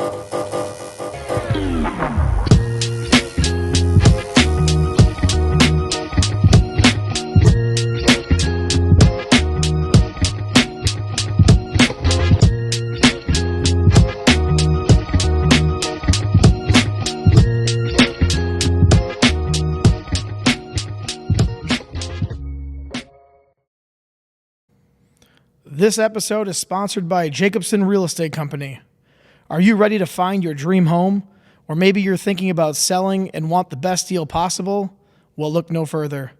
This episode is sponsored by Jacobson Real Estate Company. Are you ready to find your dream home? Or maybe you're thinking about selling and want the best deal possible? Well, look no further.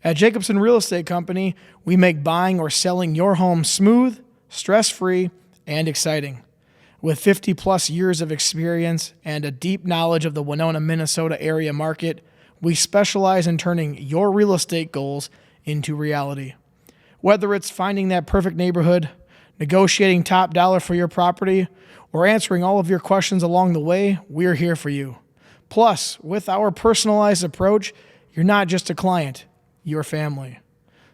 At Jacobson Real Estate Company, we make buying or selling your home smooth, stress-free, and exciting. With 50-plus years of experience and a deep knowledge of the Winona, Minnesota area market, we specialize in turning your real estate goals into reality. Whether it's finding that perfect neighborhood, negotiating top dollar for your property, or answering all of your questions along the way, we're here for you. Plus, with our personalized approach, you're not just a client, you're family.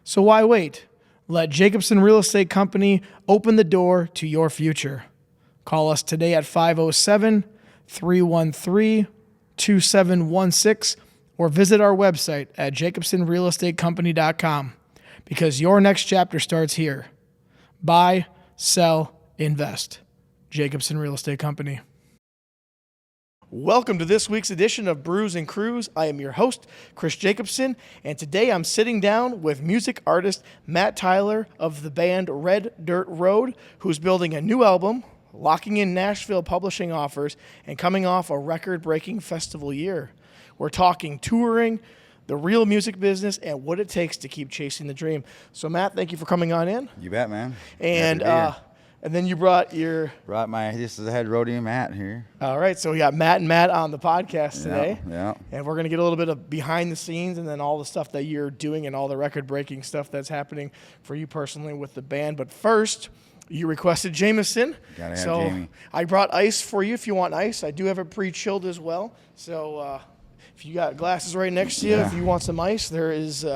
So why wait? Let Jacobson Real Estate Company open the door to your future. Call us today at 507-313-2716 or visit our website at jacobsonrealestatecompany.com. Because your next chapter starts here. Buy, sell, invest. Jacobson Real Estate Company. Welcome to this week's edition of Brews and Crews. I am your host, Chris Jacobson, and today I'm sitting down with music artist Matt Tyler of the band Red Dirt Road, who's building a new album, locking in Nashville publishing offers, and coming off a record-breaking festival year. We're talking touring, the real music business, and what it takes to keep chasing the dream. So, Matt, thank you for coming on in. You bet, man. And then you brought this is the head roadie, Matt, here. All right, so we got Matt and Matt on the podcast today. Yeah. And we're going to get a little bit of behind the scenes and then all the stuff that you're doing and all the record-breaking stuff that's happening for you personally with the band. But first, you requested Jameson. Gotta have Jamie. I brought ice for you if you want ice. I do have it pre-chilled as well. So, if you got glasses right next to you, if you want some ice, there is.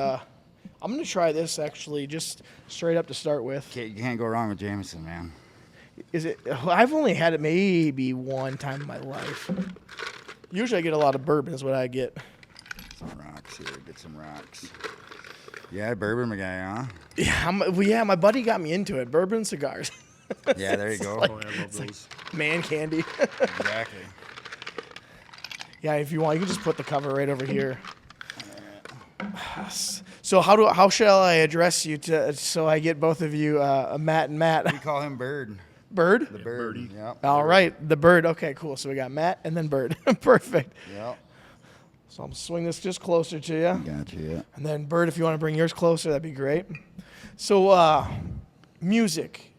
I'm going to try this actually, just straight up to start with. You can't go wrong with Jameson, man. Is it? I've only had it maybe one time in my life. Usually, I get a lot of bourbon. Is what I get. Some rocks here. Get some rocks. Yeah, bourbon, my guy, huh? Yeah, my buddy got me into it. Bourbon cigars. Yeah, there you go. I love those. Like man candy. Exactly. Yeah, if you want, you can just put the cover right over here. So how shall I address you so I get both of you, Matt and Matt? We call him Bird. Bird? The Bird. Yeah. All right, the Bird. Okay, cool. So we got Matt and then Bird. Perfect. Yep. So I'm gonna swing this just closer to you. Gotcha. Yeah. And then Bird, if you want to bring yours closer, that'd be great. So music.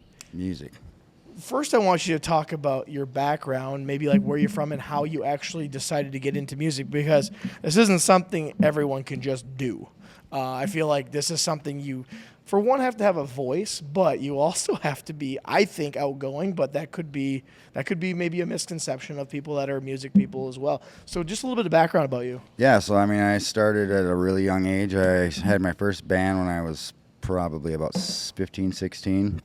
First, I want you to talk about your background, maybe like where you're from and how you actually decided to get into music, because this isn't something everyone can just do. I feel like this is something you, for one, have to have a voice, but you also have to be, I think, outgoing, but that could be maybe a misconception of people that are music people as well. So just a little bit of background about you. Yeah, so I started at a really young age. I had my first band when I was probably about 15, 16.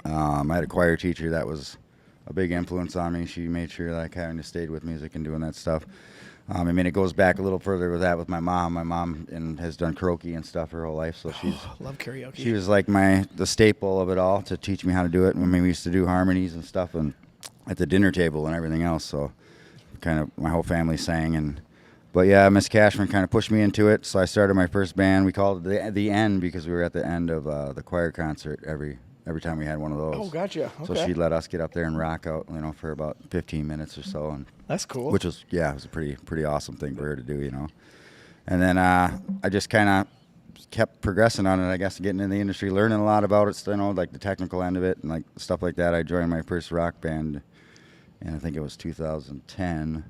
I had a choir teacher that was a big influence on me. She made sure that I kind of stayed with music and doing that stuff. It goes back a little further with that with my mom. My mom has done karaoke and stuff her whole life, so love karaoke. She was like the staple of it all to teach me how to do it. We used to do harmonies and stuff and at the dinner table and everything else. So kind of my whole family sang But yeah, Miss Cashman kind of pushed me into it. So I started my first band. We called it the End because we were at the end of the choir concert every time we had one of those. Oh, gotcha. Okay. So she'd let us get up there and rock out, for about 15 minutes or so. And that's cool. Which was, it was a pretty awesome thing for her to do, And then I just kind of kept progressing on it, I guess, getting in the industry, learning a lot about it, like the technical end of it and like stuff like that. I joined my first rock band, and I think it was 2010.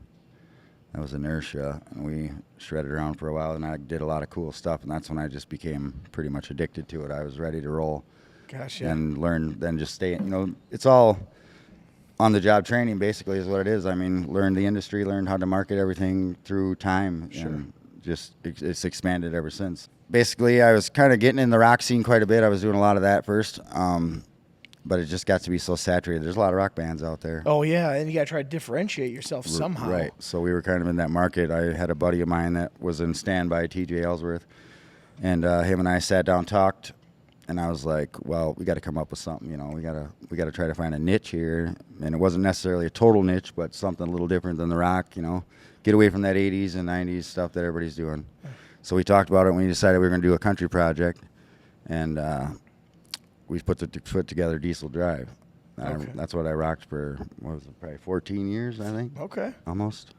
That was Inertia, and we shredded around for a while, and I did a lot of cool stuff, and that's when I just became pretty much addicted to it. I was ready to roll. Gosh, yeah. And learn, then just stay, it's all on-the-job training basically is what it is. Learned the industry, learned how to market everything through time, and just it's expanded ever since. Basically, I was kind of getting in the rock scene quite a bit. I was doing a lot of that first. but it just got to be so saturated. There's a lot of rock bands out there. Oh yeah, and you got to try to differentiate yourself somehow. Right. So we were kind of in that market. I had a buddy of mine that was in Standby, TJ Ellsworth, and him and I sat down, talked, and I was like, well, we got to come up with something. You know, we got to try to find a niche here, and it wasn't necessarily a total niche, but something a little different than the rock. You know, get away from that 80s and 90s stuff that everybody's doing. So we talked about it, and we decided we were going to do a country project, and we put together Diesel Drive. Okay. That's what I rocked for, what was it, probably 14 years, I think. Okay. Almost.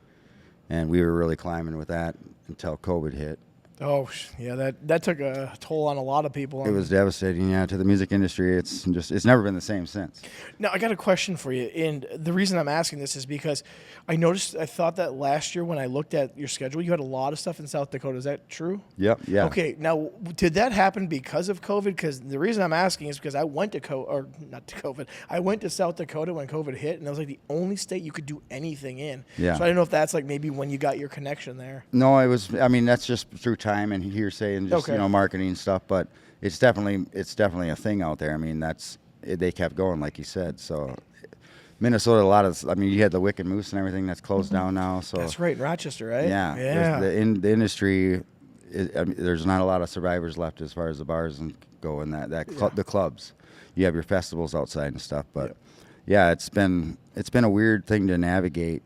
And we were really climbing with that until COVID hit. Oh yeah, that took a toll on a lot of people. It was devastating, to the music industry. It's never been the same since. Now, I got a question for you, and the reason I'm asking this is because I thought that last year when I looked at your schedule, you had a lot of stuff in South Dakota. Is that true? Yep, yeah. Okay, now, did that happen because of COVID? Because the reason I'm asking is because I went to I went to South Dakota when COVID hit, and it was like the only state you could do anything in. Yeah. So I don't know if that's like maybe when you got your connection there. No, it was, that's just through time and hearsay and just, Okay. marketing stuff, but it's definitely a thing out there. They kept going, like you said, so... Minnesota, a lot of, you had the Wicked Moose and everything that's closed down now. So That's right, in Rochester, right? Yeah. Yeah. The industry, there's not a lot of survivors left as far as the bars go and the clubs. You have your festivals outside and stuff, but it's been a weird thing to navigate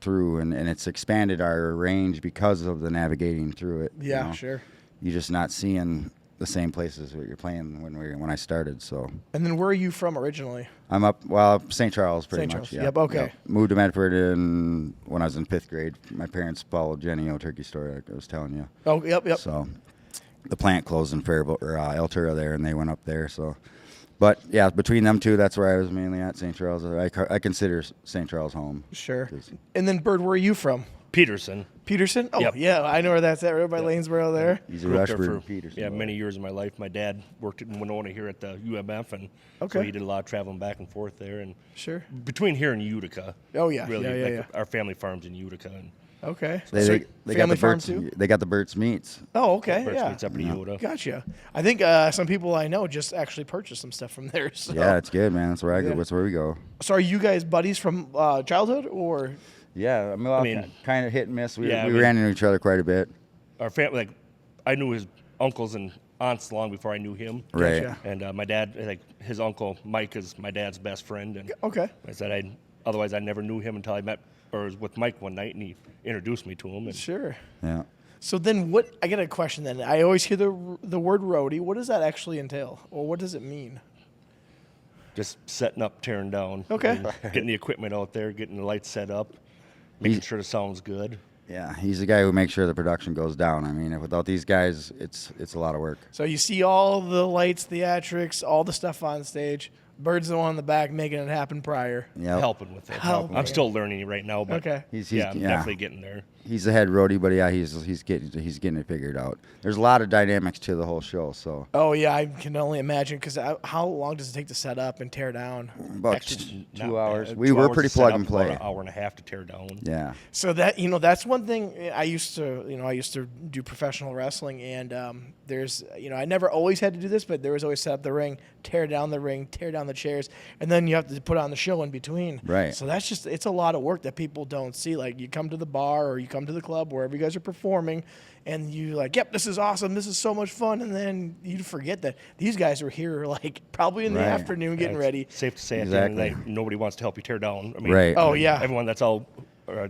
through, and it's expanded our range because of the navigating through it. Yeah, sure. You're just not seeing the same places that you're playing when I started. So. And then where are you from originally? I'm St. Charles pretty St. much. Charles. Yep, okay. Yep. Moved to Medford when I was in 5th grade. My parents followed Jenny O Turkey Story, like I was telling you. Oh, yep. So the plant closed in Altura there, and they went up there. So, but yeah, between them two, that's where I was mainly at, St. Charles. I consider St. Charles home. Sure. And then, Bird, where are you from? Peterson. Peterson? Oh, Yep. yeah, I know where that's at, right by Lanesboro there. He's a Grew up there Rushford for Peterson. many years of my life. My dad worked in Winona here at the UMF, and Okay. so he did a lot of traveling back and forth there. And Sure. between here and Utica. Oh, yeah. Really, Yeah. our family farms in Utica. And Okay. They So got family the farm Burt's, too? They got the Burt's Meats. Oh, okay. Birch Yeah. meets up in Utica. Gotcha. I think some people I know just actually purchased some stuff from there. So. Yeah, it's good, man. That's where I go. Yeah. That's where we go. So are you guys buddies from childhood or? Yeah, kind of hit and miss. We Yeah, ran into each other quite a bit. Our family, I knew his uncles and aunts long before I knew him. Right. Gotcha. And my dad, his uncle Mike is my dad's best friend. And Okay. I said otherwise I never knew him until I met or was with Mike one night, and he introduced me to him. And Sure. Yeah. So then I got a question then. I always hear the word roadie. What does that actually entail? Or what does it mean? just setting up, tearing down. Okay. and getting the equipment out there, getting the lights set up, making sure the sound's good. Yeah, he's the guy who makes sure the production goes down. Without these guys, it's a lot of work. So you see all the lights, theatrics, all the stuff on stage. Bird's the one in the back making it happen prior. Yeah, Helping with it. Helping. I'm still learning it right now, but Okay. He's I'm definitely getting there. He's the head roadie, but yeah, he's getting it figured out. There's a lot of dynamics to the whole show, so Oh, yeah, I can only imagine because how long does it take to set up and tear down? about Actually, 2 not hours. bad. We 2 were hours pretty to set plug up, and play. about an hour and a half to tear down. Yeah, So that's one thing I used to do professional wrestling, and there's I never always had to do this, but there was always set up the ring, tear down the chairs, and then you have to put on the show in between. Right. So it's a lot of work that people don't see. Like you come to the bar or you come to the club wherever you guys are performing, and you like, yep, this is awesome, this is so much fun, and then you forget that these guys are here like probably in the Right. afternoon getting It's ready. Safe to say at the end of the Exactly. night, nobody wants to help you tear down. Right. Oh, yeah. Everyone that's all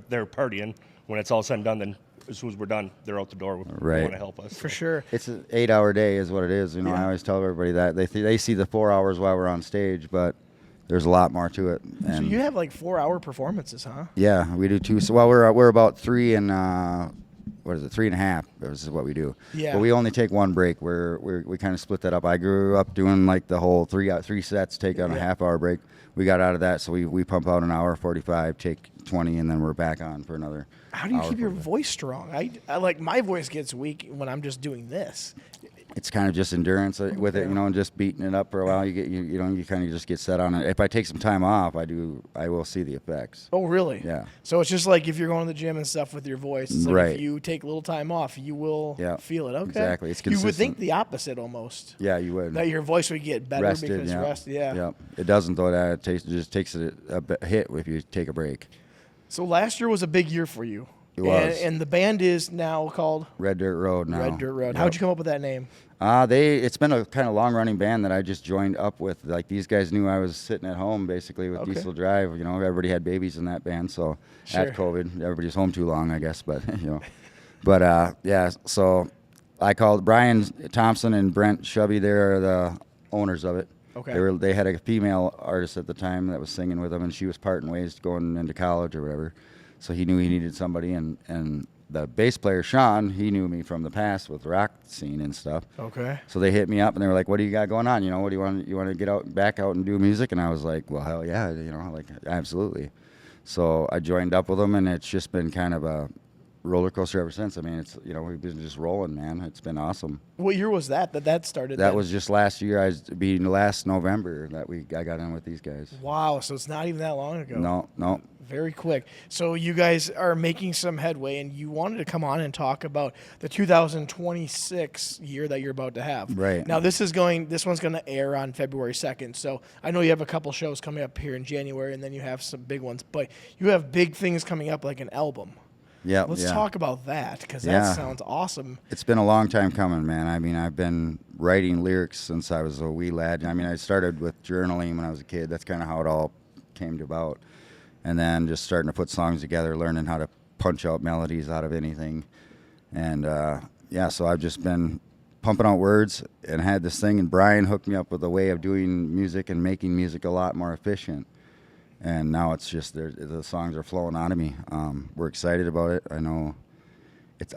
they're partying. When it's all said and done, then as soon as we're done, they're out the door. They Right. want to help us. For so. sure. it's an 8-hour day is what it is. Yeah. I always tell everybody that they see the 4 hours while we're on stage, but there's a lot more to it. So And you have like 4-hour performances, huh? yeah, we do too. So we're about 3 and 3.5 is what we do. Yeah. But we only take one break. We kind of split that up. I grew up doing like the whole three sets, take on a Yeah. half-hour break. We got out of that, so we pump out an hour 45, take 20, and then we're back on for another. How do you hour keep your 45. voice strong? I like my voice gets weak when I'm just doing this. it's kind of just endurance with it, and just beating it up for a while. You get you kind of just get set on it. If I take some time off, I will see the effects. Oh, really? Yeah. So it's just like if you're going to the gym and stuff with your voice. It's like Right. if you take a little time off, you will feel it. Okay. Exactly. It's You would think consistent. the opposite almost. Yeah, you would. That your voice would get better Rested, because rest. Yeah. Yep. It doesn't though. That it just takes a hit if you take a break. So last year was a big year for you. It was. And the band is now called Red Dirt Road now. Red Dirt Road. Yep. How'd you come up with that name? It's been a kind of long running band that I just joined up with. Like these guys knew I was sitting at home basically with Diesel Drive. Everybody had babies in that band, so at COVID, everybody was home too long, I guess. But so I called Brian Thompson and Brent Shubby. They're the owners of it. Okay. They had a female artist at the time that was singing with them, and she was parting ways going into college or whatever. So he knew he needed somebody, and the bass player Sean, he knew me from the past with the rock scene and stuff. Okay. So they hit me up and they were like, "What do you got going on? What do you want? You want to get back out and do music?" And I was like, "Well, hell yeah, absolutely." So I joined up with them, and it's just been kind of a roller coaster ever since. I mean, it's we've been just rolling, man. It's been awesome. What year was that started? That was just last year. Last November that I got in with these guys. Wow, so it's not even that long ago. No. Very quick. So you guys are making some headway, and you wanted to come on and talk about the 2026 year that you're about to have. Right. Now this one's going to air on February 2nd. So I know you have a couple shows coming up here in January, and then you have some big ones, but you have big things coming up like an album. Yeah. Let's talk about that because that sounds awesome. It's been a long time coming, man. I mean, I've been writing lyrics since I was a wee lad. I mean, I started with journaling when I was a kid. That's kind of how it all came about. And then just starting to put songs together, learning how to punch out melodies out of anything. And, so I've just been pumping out words and had this thing. And Brian hooked me up with a way of doing music and making music a lot more efficient. And now it's just the songs are flowing out of me. We're excited about it.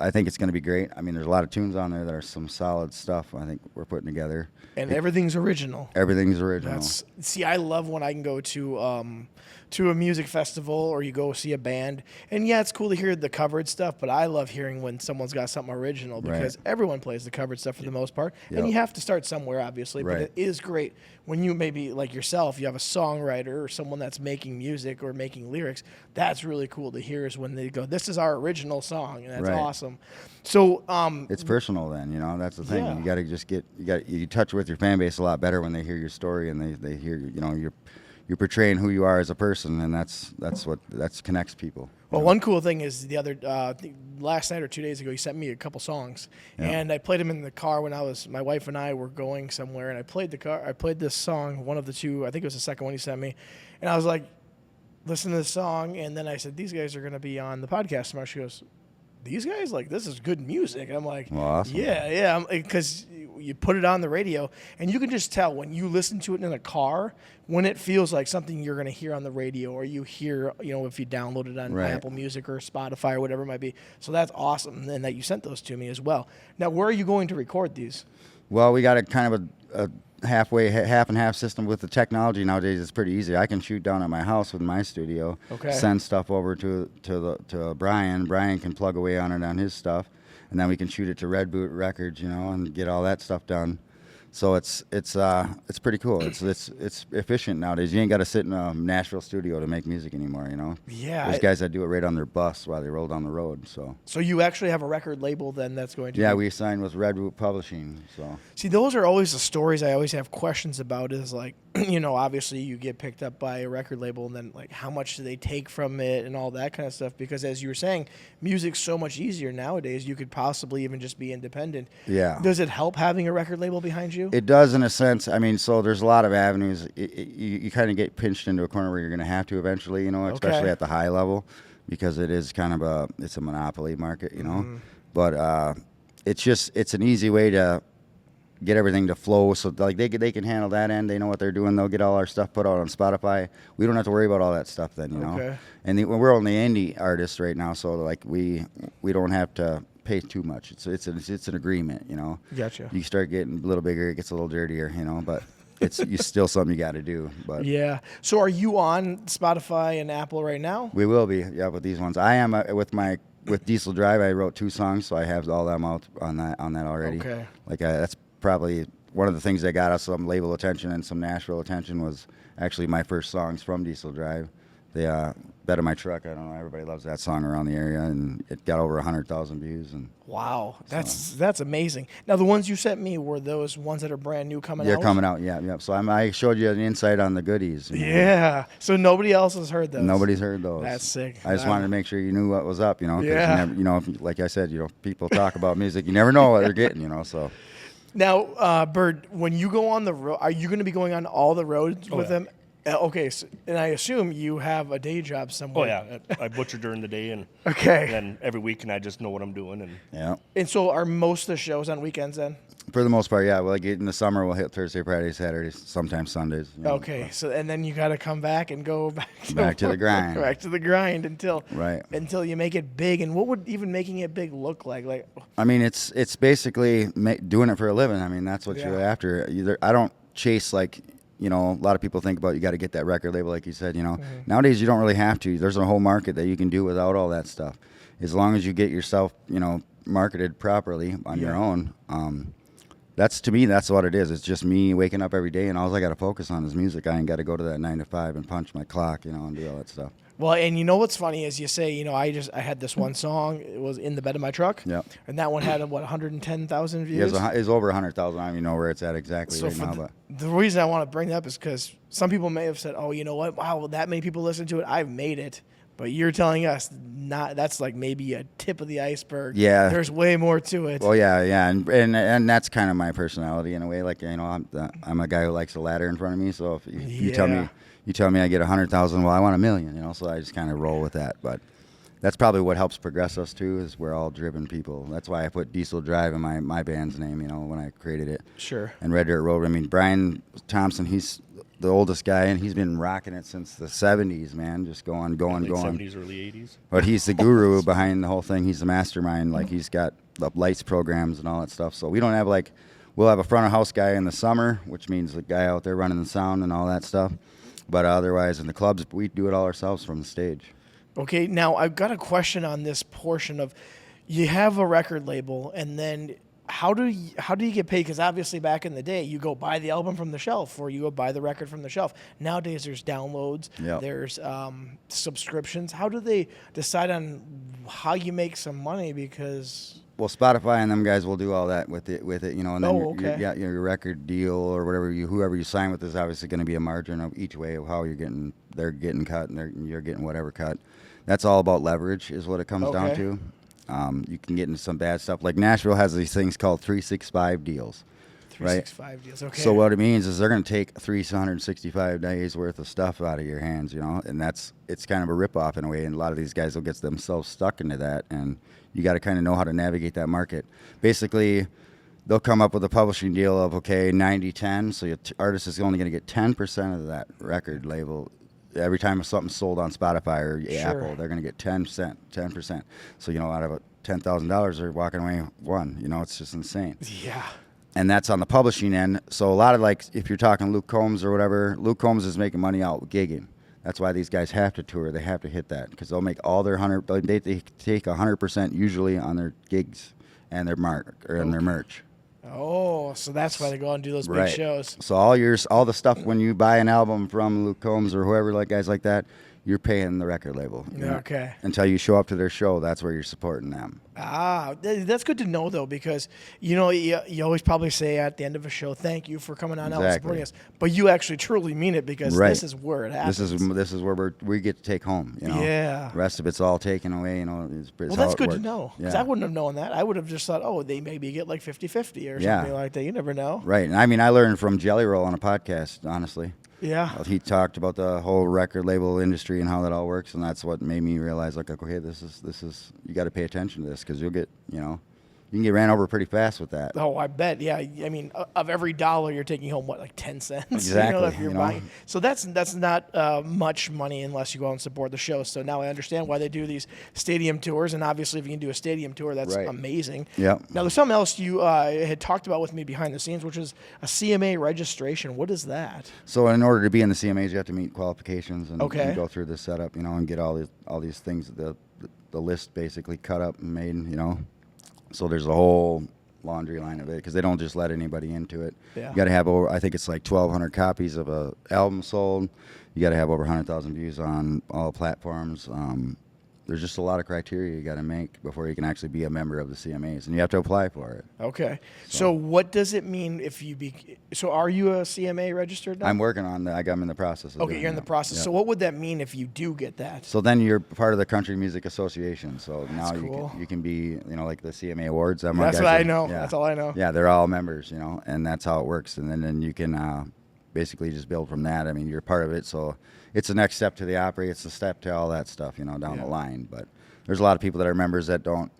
I think it's going to be great. I mean, there's a lot of tunes on there that are some solid stuff I think we're putting together. And everything's original. Everything's original. I love when I can go to a music festival or you go see a band. And yeah, it's cool to hear the covered stuff, but I love hearing when someone's got something original because everyone plays the covered stuff for the most part. Yep. And you have to start somewhere, obviously. But it is great when you maybe, like yourself, you have a songwriter or someone that's making music or making lyrics. That's really cool to hear is when they go, this is our original song. And that's awesome. So it's personal then, that's the thing. Yeah. You got to just you touch with your fan base a lot better when they hear your story and they hear, you're portraying who you are as a person, and that's what connects people. Well, one cool thing is last night or 2 days ago, he sent me a couple songs, and I played them in the car when my wife and I were going somewhere, and I played this song, one of the two, I think it was the second one he sent me, and I was like, listen to this song, and then I said, these guys are going to be on the podcast tomorrow. She goes, these guys, like, this is good music. And I'm like, well, awesome. Yeah, because you put it on the radio, and you can just tell when you listen to it in a car, when it feels like something you're going to hear on the radio, or you hear, if you download it on Apple Music or Spotify or whatever it might be. So that's awesome, and that you sent those to me as well. Now, where are you going to record these? Well, we got a kind of a half and half system with the technology nowadays. It's pretty easy. I can shoot down at my house with my studio, send stuff over to Brian. Brian can plug away on it on his stuff, and then we can shoot it to Red Boot Records, and get all that stuff done. So it's pretty cool. It's efficient nowadays. You ain't got to sit in a Nashville studio to make music anymore. Yeah. There's guys that do it right on their bus while they roll down the road. So you actually have a record label then that's going to. Yeah, we signed with Red Root Publishing. So see, those are always the stories I always have questions about. Is like, obviously you get picked up by a record label, and then like how much do they take from it and all that kind of stuff. Because as you were saying, music's so much easier nowadays. You could possibly even just be independent. Yeah. Does it help having a record label behind you? It does in a sense. I mean, so there's a lot of avenues. You kind of get pinched into a corner where you're going to have to eventually, especially at the high level, because it is kind of a monopoly market, But it's an easy way to get everything to flow. So like they can handle that end. They know what they're doing. They'll get all our stuff put out on Spotify. We don't have to worry about all that stuff then, Okay. And we're only indie artists right now, so like we don't have to pay too much. It's an agreement, Gotcha. You start getting a little bigger, it gets a little dirtier, but it's still something you got to do. But yeah. So are you on Spotify and Apple right now? we will be, with these ones. I am with Diesel Drive. I wrote 2 songs, so I have all them out on that already. Okay. Like that's probably one of the things that got us some label attention and some Nashville attention was actually my first songs from Diesel Drive. The Bed of My Truck, I don't know, everybody loves that song around the area, and it got over 100,000 views. And Wow, that's amazing. Now, the ones you sent me were those ones that are brand new coming out? they're coming out, yeah. So I showed you an insight on the goodies. You know. Yeah, so nobody else has heard those? Nobody's heard those. That's sick. I just wanted to make sure you knew what was up, you know. 'Cause Yeah. you never, like I said, people talk about music. You never know what they're getting, so. Now, Bird, when you go on the road, are you going to be going on all the roads with yeah. them? Okay, so, and I assume you have a day job Oh somewhere. yeah, I butcher during the day and Okay. then every week, and I just know what I'm doing. And Yeah. And so are most of the shows on weekends then? For the most part, yeah. Well, like in the summer, we'll hit Thursday, Friday, Saturdays, sometimes Sundays. Okay, so and then you got to come back and go Back to the grind. back to the grind until Right. until you make it big. And what would even making it big look like? Like, I mean, it's basically doing it for a living. I mean, that's what you're Yeah. after. I don't chase like, a lot of people think about you got to get that record label, like you said. Mm-hmm. Nowadays you don't really have to. There's a whole market that you can do without all that stuff, as long as you get yourself, marketed properly on your own. To me, that's what it is. It's just me waking up every day, and all I got to focus on is music. I ain't got to go to that 9 to 5 and punch my clock, and do all that stuff. well, and you know what's funny is you say, I had this one song. It was In the Bed of My Truck. Yep. And that one had 110,000 views. It's over 100,000. I don't even know where it's at exactly So right now, but the reason I want to bring that up is because some people may have said, "Oh, you know what? Wow, that many people listen to it. I've made it." But you're telling us that's like maybe a tip of the iceberg. Yeah. There's way more to it. Well, yeah, and that's kind of my personality in a way. Like, I'm a guy who likes a ladder in front of me. So if you tell me I get 100,000, well, I want 1 million. So I just kind of roll with that. But that's probably what helps progress us too. Is we're all driven people. That's why I put Diesel Drive in my band's name. When I created it. Sure. And Red Dirt Road. I mean, Brian Thompson, he's the oldest guy, and he's been rocking it since the 70s, man. Just going. late 70s, early 80s. But he's the guru behind the whole thing. He's the mastermind. Like, he's got the lights programs and all that stuff. So we don't have we'll have a front of house guy in the summer, which means the guy out there running the sound and all that stuff. But otherwise, in the clubs, we do it all ourselves from the stage. Okay, now I've got a question on this portion of you have a record label, and then how do you get paid? Because obviously back in the day, you go buy the album from the shelf, or you go buy the record from the shelf. Nowadays, there's downloads, Yep. there's subscriptions. How do they decide on how you make some money? Because Well, Spotify and them guys will do all that with it, and then okay. your record deal or whoever you sign with is obviously going to be a margin of each way of how they're getting cut and you're getting whatever cut. That's all about leverage is what it comes down Okay. to. You can get into some bad stuff. Like Nashville has these things called 365 deals. 365 deals. Okay. So what it means is they're going to take 365 days worth of stuff out of your hands, and it's kind of a ripoff in a way. And a lot of these guys will get themselves stuck into that, and you got to kind of know how to navigate that market. Basically, they'll come up with a publishing deal of 90-10, so your artist is only going to get 10% of that record label. Every time something's sold on Spotify or Apple, they're going to get 10%. So out of $10,000, they're walking away one. It's just insane. Yeah. And that's on the publishing end. So a lot of if you're talking Luke Combs or whatever, Luke Combs is making money out gigging. That's why these guys have to tour. They have to hit that because they'll make all their they take 100% usually on their gigs and their their merch. Oh, so that's why they go out and do those big Right. shows. So all the stuff when you buy an album from Luke Combs or whoever, like guys like that, you're paying the record label. Okay. Until you show up to their show, that's where you're supporting them. That's good to know though, because you always probably say at the end of a show, "Thank you for coming on out and Exactly. supporting us," but you actually truly mean it because Right. this is where it happens. This is where we get to take home. Yeah. The rest of it's all taken away. It's Well, how that's it good to works. know because Yeah. I wouldn't have known that. I would have just thought, oh, they maybe get like 50-50 or Yeah. something like that. You never know. Right. And I mean, I learned from Jelly Roll on a podcast, honestly. Yeah. He talked about the whole record label industry and how that all works, and that's what made me realize, like, okay, this is you got to pay attention to this because you'll get, you can get ran over pretty fast with that. Oh, I bet. Yeah. I mean, of every dollar, you're taking home, what, like 10 cents? Exactly, if you're buying. So that's not much money unless you go out and support the show. So now I understand why they do these stadium tours. And obviously, if you can do a stadium tour, that's Right. amazing. Yep. Now, there's something else you had talked about with me behind the scenes, which is a CMA registration. What is that? So in order to be in the CMAs, you have to meet qualifications and, Okay. and go through this setup, and get all these things, the list basically cut up and made, So there's a whole laundry line of it because they don't just let anybody into it. Yeah. You got to have over, I think it's like 1,200 copies of a album sold. You got to have over 100,000 views on all platforms. There's just a lot of criteria you got to make before you can actually be a member of the CMAs, and you have to apply for it. Okay. So what does it mean if you be? So are you a CMA registered now? I'm working on that. I'm in the process of Okay, doing you're in the that. process. Yeah. So what would that mean if you do get that? So then you're part of the Country Music Association. So now cool. you can be, like the CMA Awards. That's what I know. That's all I know. Yeah, they're all members, and that's how it works. And then you can basically just build from that. I mean, you're part of it. So it's the next step to the Opry. It's the step to all that stuff, down the line. But there's a lot of people that are members that don't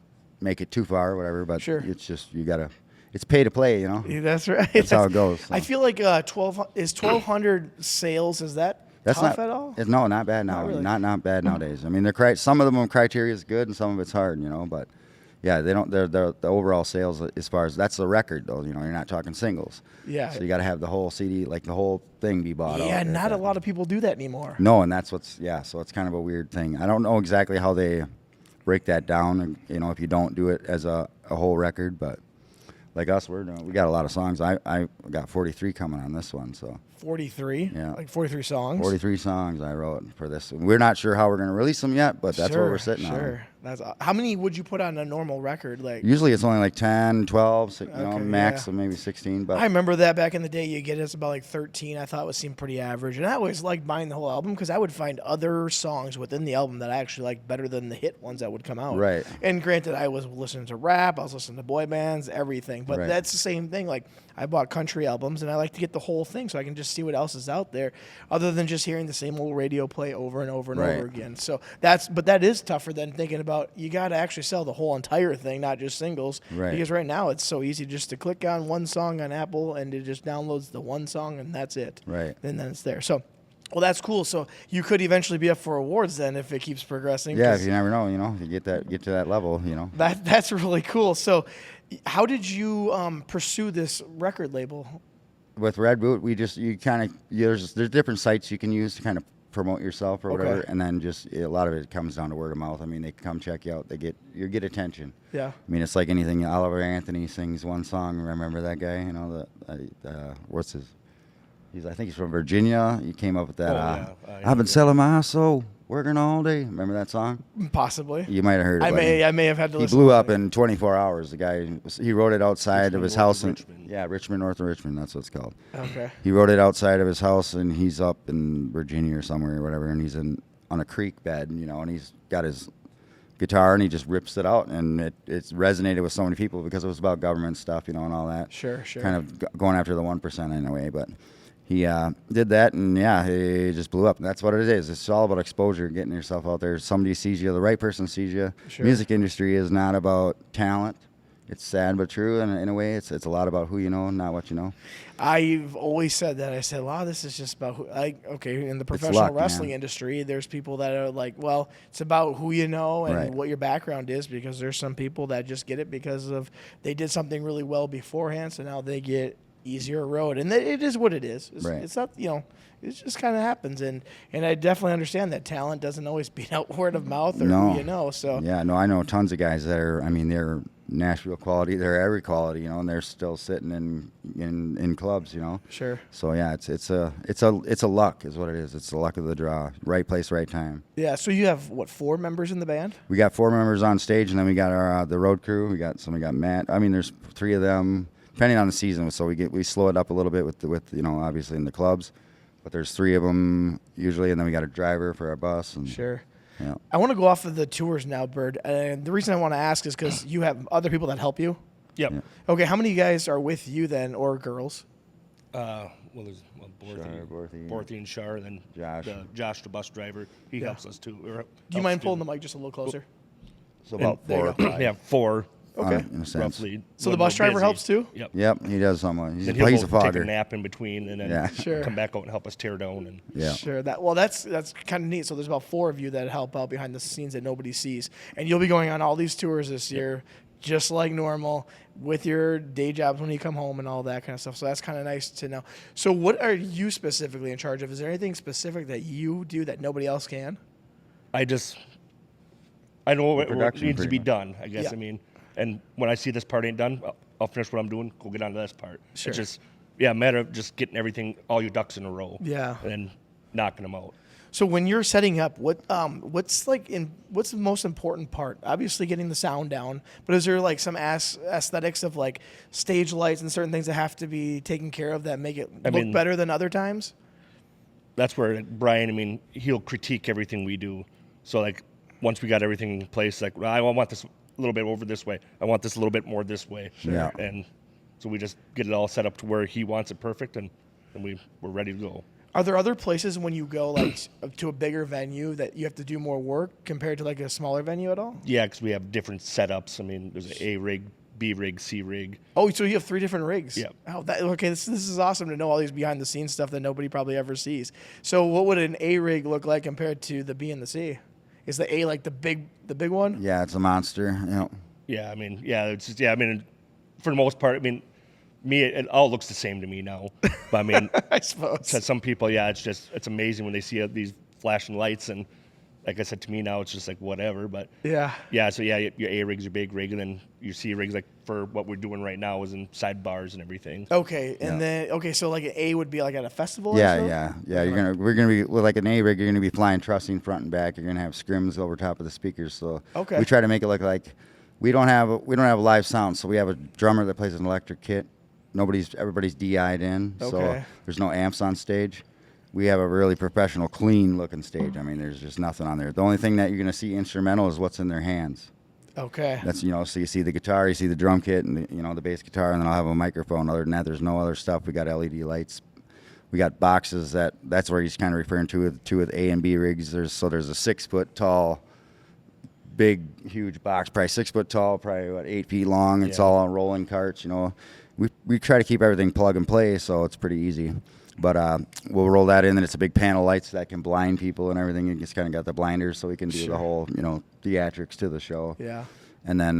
make it too far or whatever. But sure. It's just, it's pay to play, Yeah, that's right. That's how it goes. So. I feel like 1,200 sales, is that tough at all? No, not bad now. Not really. Not bad nowadays. I mean, some of them criteria is good and some of it's hard, but yeah, they don't. They're the overall sales as far as that's the record though. You're not talking singles. Yeah. So you got to have the whole CD, like the whole thing, be bought out. Yeah, not a lot of people do that anymore. No, and that's so it's kind of a weird thing. I don't know exactly how they break that down. If you don't do it as a whole record, but like us, we got a lot of songs. I got 43 coming on this one, so. 43? Yeah. Like 43 songs? 43 songs I wrote for this. We're not sure how we're going to release them yet, but that's what we're sitting on. Sure. How many would you put on a normal record? Like Usually it's only like 10, 12, max, yeah. so maybe 16. But I remember that back in the day, you get us about like 13. I thought it seemed pretty average. And I always liked buying the whole album because I would find other songs within the album that I actually liked better than the hit ones that would come out. Right. And granted, I was listening to rap, I was listening to boy bands, everything. But Right. that's the same thing. Like, I bought country albums, and I like to get the whole thing so I can just see what else is out there other than just hearing the same old radio play over and over and Right. over again. So that is tougher than thinking about you got to actually sell the whole entire thing, not just singles. Right. Because right now it's so easy just to click on one song on Apple and it just downloads the one song and that's it. Right. And then it's there. So, well, that's cool. So you could eventually be up for awards then if it keeps progressing. yeah, 'cause you never know, if you get to that level, that's really cool. So how did you pursue this record label? With Red Boot, there's different sites you can use to kind of promote yourself or whatever, Okay. and then just a lot of it comes down to word of mouth. I mean, they come check you out, you get attention. Yeah. I mean, it's like anything. Oliver Anthony sings one song. Remember that guy? What's his? I think he's from Virginia. He came up with that. I've been selling my soul, working all day. Remember that song? Possibly. You might have heard it. I may have had to He listen blew to up it. in 24 hours. The guy, he wrote it outside of his house. Richmond. Richmond, north of Richmond. That's what it's called. Okay. He wrote it outside of his house, and he's up in Virginia or somewhere or whatever, and he's on a creek bed, and he's got his guitar, and he just rips it out, and it resonated with so many people because it was about government stuff, and all that. Sure. Kind of going after the 1% in a way, but he did that, and he just blew up. And that's what it is. It's all about exposure, getting yourself out there. Somebody sees you, the right person sees you. Sure. Music industry is not about talent. It's sad but true, and in a way, it's a lot about who you know, not what you know. I've always said that. I said a lot of this is just about in the professional luck, wrestling man. industry, there's people that are like, well, it's about who you know and Right. what your background is, because there's some people that just get it because of they did something really well beforehand, so now they get easier road, and it is what it is. Right. It's not, it just kind of happens, and I definitely understand that talent doesn't always beat out word of mouth or who you know. So yeah, no, I know tons of guys that are. I mean, they're Nashville quality, they're every quality, and they're still sitting in clubs, Sure. So yeah, it's a luck is what it is. It's the luck of the draw. Right place, right time. Yeah. So you have 4 members in the band? We got 4 members on stage, and then we got our the road crew. We got Matt. I mean, there's 3 of them, depending on the season. So we slow it up a little bit with obviously in the clubs, but there's 3 of them usually, and then we got a driver for our bus. And, Sure. Yeah. I want to go off of the tours now, Bird. And the reason I want to ask is because you have other people that help you. Yep. Yeah. Okay, how many guys are with you then, or girls? There's Borthy. Borthy and Shar, and then Josh. Josh, the bus driver. He Yeah. helps us too. Do you mind pulling the mic just a little closer? So about there you 4 or go. 5. Yeah, 4 Okay. in a sense. roughly. So when the bus we're driver busy. helps too? Yep. Yep, he does somewhat. He's Then a he'll go take fogger. a nap in between, and then Yeah. Sure. come back out and help us tear down. And Yeah. Sure. That's kind of neat. So there's about 4 of you that help out behind the scenes that nobody sees, and you'll be going on all these tours this year, just like normal, with your day jobs when you come home and all that kind of stuff. So that's kind of nice to know. So what are you specifically in charge of? Is there anything specific that you do that nobody else can? I know what production, needs to pretty be much. done, I guess. Yeah. I mean, and when I see this part ain't done, I'll finish what I'm doing. Go get on to this part. Sure. It's just a matter of just getting everything, all your ducks in a row. Yeah. And then knocking them out. So when you're setting up, what's the most important part? Obviously getting the sound down, but is there like some aesthetics of like stage lights and certain things that have to be taken care of that make it look better than other times? That's where Brian, I mean, he'll critique everything we do. So like once we got everything in place, like, well, I want this a little bit over this way. I want this a little bit more this way. Yeah. And so we just get it all set up to where he wants it perfect, and we're ready to go. Are there other places when you go like to a bigger venue that you have to do more work compared to like a smaller venue at all? Yeah, because we have different setups. I mean, there's an A rig, B rig, C rig. Oh, so you have 3 different rigs? Yeah. Oh, okay. This is awesome to know all these behind the scenes stuff that nobody probably ever sees. So what would an A rig look like compared to the B and the C? Is the A like the big one? Yeah, it's a monster. You know. Yeah, I mean, it's just, I mean, for the most part, I mean, it all looks the same to me now. But I mean, I suppose. to some people, it's amazing when they see these flashing lights, and like I said, to me now it's just like whatever. But Yeah. So your A rig's your big rig, and then your C rig's like for what we're doing right now is in sidebars and everything. Okay, and then so like an A would be like at a festival. Yeah, or yeah, yeah. We're gonna be with like an A rig. You're gonna be flying trussing front and back. You're gonna have scrims over top of the speakers. So Okay. we try to make it look like we don't have live sound. So we have a drummer that plays an electric kit. Everybody's DI'd in. So Okay. there's no amps on stage. We have a really professional, clean looking stage. I mean, there's just nothing on there. The only thing that you're gonna see instrumental is what's in their hands. Okay. That's so you see the guitar, you see the drum kit, and the bass guitar, and then I'll have a microphone. Other than that, there's no other stuff. We got LED lights. We got boxes. That's where he's kind of referring to with A and B rigs. There's a 6 foot tall, big, huge box, probably 6 foot tall, probably 8 feet long. It's all on rolling carts. We try to keep everything plug and play, so it's pretty easy. But we'll roll that in, and it's a big panel lights that can blind people and everything. It just kind of got the blinders, so we can do the whole, theatrics to the show. Yeah. And then,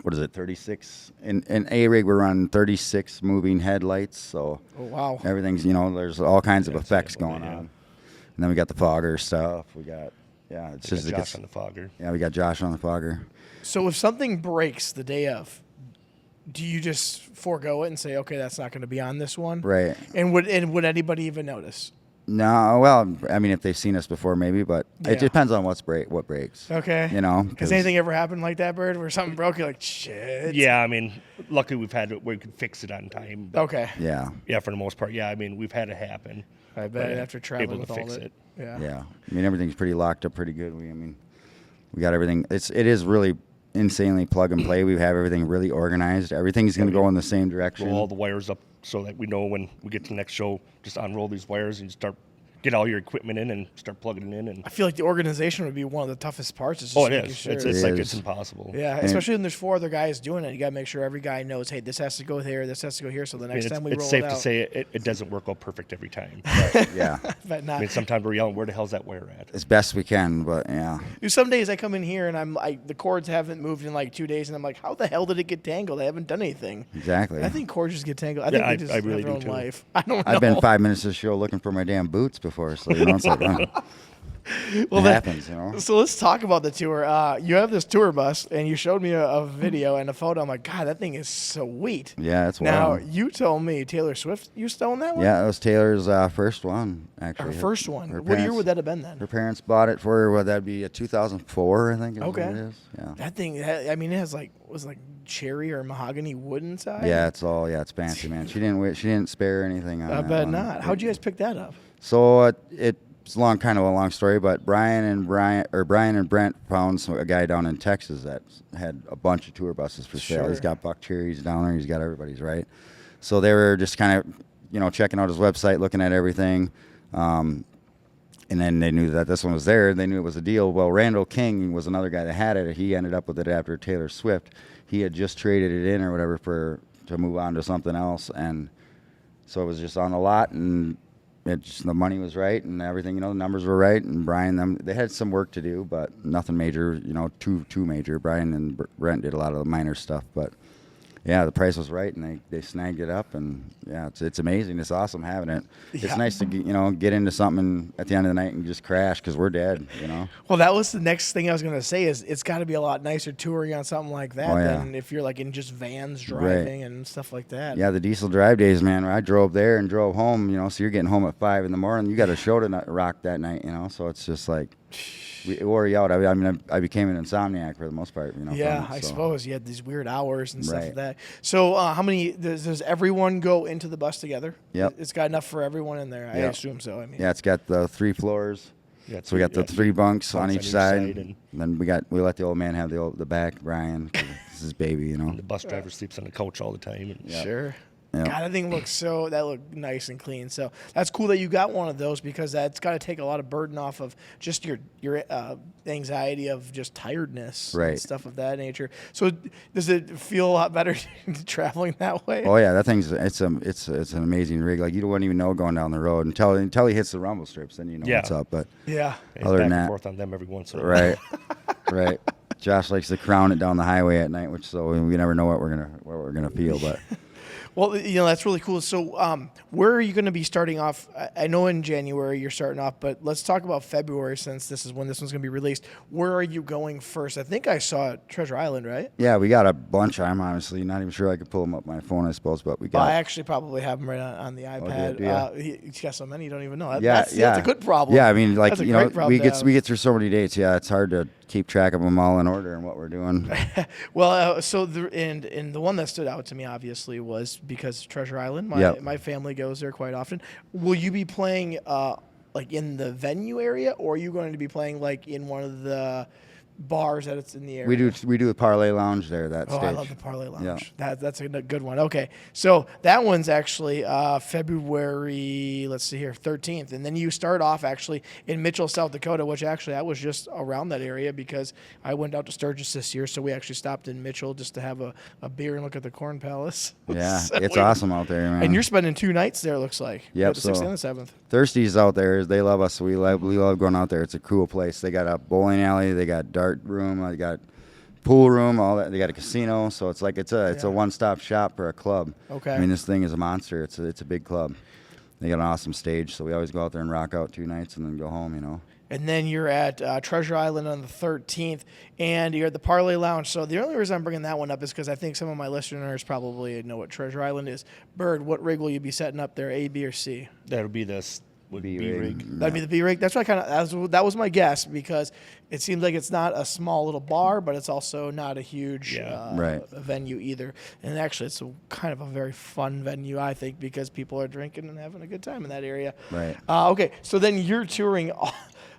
36? In A rig, we're running 36 moving headlights, so Oh wow. everything's, there's all kinds of effects going on. And then we got the fogger stuff. We got, it's just Josh on the fogger. Yeah, we got Josh on the fogger. So if something breaks the day of, do you just forego it and say, okay, that's not going to be on this one? Right. And would anybody even notice? No, well, I mean, if they've seen us before, maybe, but Yeah. it depends on what breaks. Okay. Because Has anything ever happened like that, Bird, where something broke? You're like, shit. Yeah, I mean, luckily we've had it where we could fix it on time. But Okay. Yeah. Yeah, for the most part. Yeah, I mean, we've had it happen. I bet But, after traveling able with to all fix of it. it. Yeah. Yeah. I mean, everything's pretty locked up pretty good. We got everything. It is really insanely plug and play. We have everything really organized. Everything's going to go in the same direction. Roll all the wires up so that we know when we get to the next show, just unroll these wires and get all your equipment in and start plugging it in. And I feel like the organization would be one of the toughest parts. Is just it making is. Sure. It's It like is. it's impossible. Yeah, especially when there's 4 other guys doing it. You got to make sure every guy knows, hey, this has to go there, this has to go here, so the I next mean, time we it's roll safe it to out. say it doesn't work out perfect every time. Yeah. But I not. mean, sometimes we're yelling, where the hell's that wire at? As best we can, but yeah. Some days I come in here and the cords haven't moved in like 2 days, and I'm like, how the hell did it get tangled? I haven't done anything. Exactly. I think cords just get tangled. I Yeah, think they just I really have their do own too. life. I don't know. I've been 5 minutes of the show looking for my damn boots before, so it's like, Well, it that- happens, So let's talk about the tour. You have this tour bus, and you showed me a video and a photo. I'm like, God, that thing is sweet. Yeah, it's Now, wild. you told me Taylor Swift used to own that one? Yeah, that was Taylor's first one, actually. Her first one. her What year parents- would that have been then? Her parents bought it for her. That'd be a 2004, I think. Is Okay. What it is. Yeah. That thing, I mean, it has was like cherry or mahogany wood inside? Yeah, it's fancy, man. She didn't spare anything on I that bet one. not. How'd you guys pick that up? So it's kind of a long story, but Brian and Brent found a guy down in Texas that had a bunch of tour buses for sale. Sure. He's got Buck Cherry's down there. He's got everybody's, right? So they were just kind of, checking out his website, looking at everything. And then they knew that this one was there. They knew it was a deal. Well, Randall King was another guy that had it. He ended up with it after Taylor Swift. He had just traded it in or whatever to move on to something else. And so it was just on the lot, and the money was right and everything, the numbers were right. And Brian, they had some work to do, but nothing major, too major. Brian and Brent did a lot of the minor stuff, but yeah, the price was right, and they snagged it up, and yeah, it's amazing. It's awesome having it. It's nice to get into something at the end of the night and just crash because we're dead. Well, that was the next thing I was going to say. Is it's got to be a lot nicer touring on something like that than if you're like in just vans driving and stuff like that. Yeah, the diesel drive days, man. I drove there and drove home. So you're getting home at 5 in the morning. You got a show to rock that night. So it's just like. It wore you out. I became an insomniac for the most part. Yeah, I suppose you had these weird hours and stuff like that. So, how many does everyone go into the bus together? Yep. It's got enough for everyone in there. I assume so. Yeah, it's got the 3 floors. Yeah, so we got the 3 bunks on each side, and then we let the old man have the back, Brian. 'Cause it's his baby. And the bus driver sleeps on the couch all the time. Sure. Yep. God, that thing looks looked nice and clean. So that's cool that you got one of those because that's got to take a lot of burden off of just your anxiety of just tiredness and stuff of that nature. So does it feel a lot better traveling that way? Oh yeah, that thing's it's an amazing rig. Like you don't even know going down the road until he hits the rumble strips, then you know what's up. But other than that, forth on them every once in a while. Right. Josh likes to crown it down the highway at night, so we never know what we're gonna feel, but. Well, that's really cool. So where are you going to be starting off? I know in January you're starting off, but let's talk about February since this is when this one's going to be released. Where are you going first? I think I saw Treasure Island, right? Yeah, we got a bunch. I'm honestly not even sure I could pull them up on my phone, I suppose, but we got. I actually probably have them right on the iPad. He's got so many you don't even know. That's a good problem. Yeah, I mean, like we get through so many dates. Yeah, it's hard to keep track of them all in order and what we're doing. Well, so the one that stood out to me obviously was because Treasure Island. My family goes there quite often. Will you be playing like in the venue area, or are you going to be playing like in one of the bars that it's in the area? We do a parlay lounge there. That stage. I love the parlay lounge. Yeah. That's a good one. Okay, so that one's actually February. Let's see here, 13th, and then you start off actually in Mitchell, South Dakota, which actually I was just around that area because I went out to Sturgis this year, so we actually stopped in Mitchell just to have a beer and look at the Corn Palace. Yeah, it's awesome out there, man. And you're spending 2 nights there, looks like. Yep. The 6th and the 7th. Thirsties out there, they love us. We love going out there. It's a cool place. They got a bowling alley. They got dart room. They got pool room. All that. They got a casino. So it's like it's a one-stop shop for a club. Okay. I mean, this thing is a monster. It's a big club. They got an awesome stage. So we always go out there and rock out 2 nights and then go home. And then you're at Treasure Island on the 13th, and you're at the Parlay Lounge. So the only reason I'm bringing that one up is because I think some of my listeners probably know what Treasure Island is. Bird, what rig will you be setting up there, A, B, or C? That would be the B rig. That'd be the B rig. That's what that was my guess because it seems like it's not a small little bar, but it's also not a huge venue either. And actually, it's kind of a very fun venue, I think, because people are drinking and having a good time in that area. Right. Okay, so then you're touring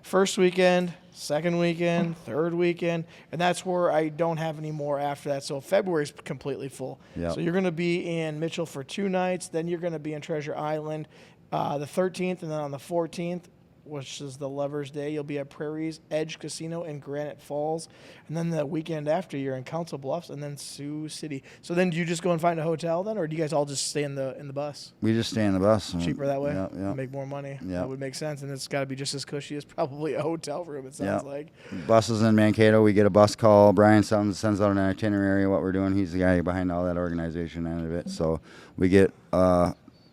first weekend, second weekend, third weekend, and that's where I don't have any more after that. So February's completely full. Yep. So you're going to be in Mitchell for 2 nights, then you're going to be in Treasure Island the 13th, and then on the 14th, which is the Lover's Day, you'll be at Prairie's Edge Casino in Granite Falls. And then the weekend after, you're in Council Bluffs and then Sioux City. So then do you just go and find a hotel then, or do you guys all just stay in the bus? We just stay in the bus. Cheaper that way? Yeah. Make more money? Yeah. That would make sense. And it's got to be just as cushy as probably a hotel room, it sounds like. Buses in Mankato, we get a bus call. Brian sends out an itinerary of what we're doing. He's the guy behind all that organization end of it. So we get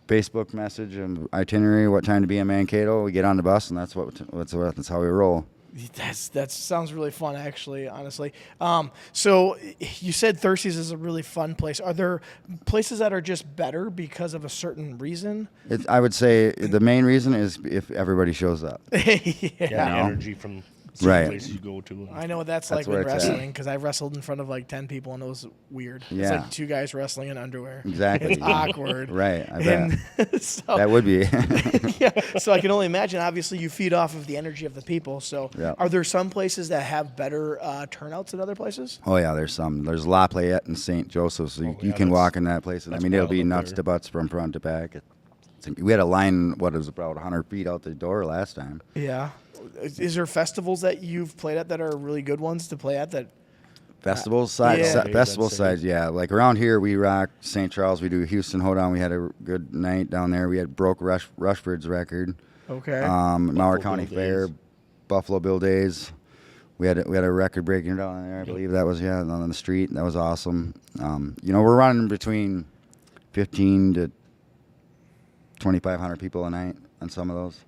Facebook message and itinerary, what time to be in Mankato. We get on the bus, and that's how we roll. That sounds really fun, actually, honestly. So you said Thirsties is a really fun place. Are there places that are just better because of a certain reason? I would say the main reason is if everybody shows up. The energy from certain places you go to. I know what that's like with wrestling because I wrestled in front of like 10 people and it was weird. Yeah. It's like 2 guys wrestling in underwear. Exactly. It's awkward. Right. I bet. So, that would be. So I can only imagine. Obviously, you feed off of the energy of the people. So are there some places that have better turnouts than other places? Oh, yeah, there's some. There's La Playette and St. Joseph. So you can walk in that place. I mean, it'll be nuts to butts from front to back. We had a line, what was about 100 feet out the door last time. Yeah. Is there festivals that you've played at that are really good ones to play at? That festival sides, yeah. Like around here, we rock St. Charles. We do Houston Hoedown. We had a good night down there. We had broke Rushford's record. Okay. Mower County Fair, Buffalo Bill Days. We had a record breaking down there. I believe that was on the street. That was awesome. We're running between 15 to 2,500 people a night on some of those.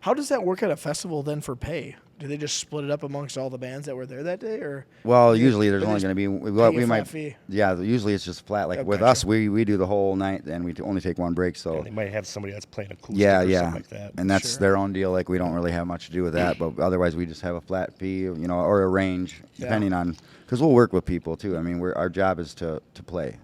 How does that work at a festival then for pay? Do they just split it up amongst all the bands that were there that day, or? Well, usually there's or only they going to be pay we a might. flat fee? Yeah, usually it's just flat. Like Oh, with gotcha. us, we do the whole night and we only take one break. So Yeah, they might have somebody that's playing acoustic yeah, or yeah, something like that. and that's Sure. their own deal. Like we don't really have much to do with that, but otherwise we just have a flat fee, or a range depending on because we'll work with people too. I mean, our job is to play,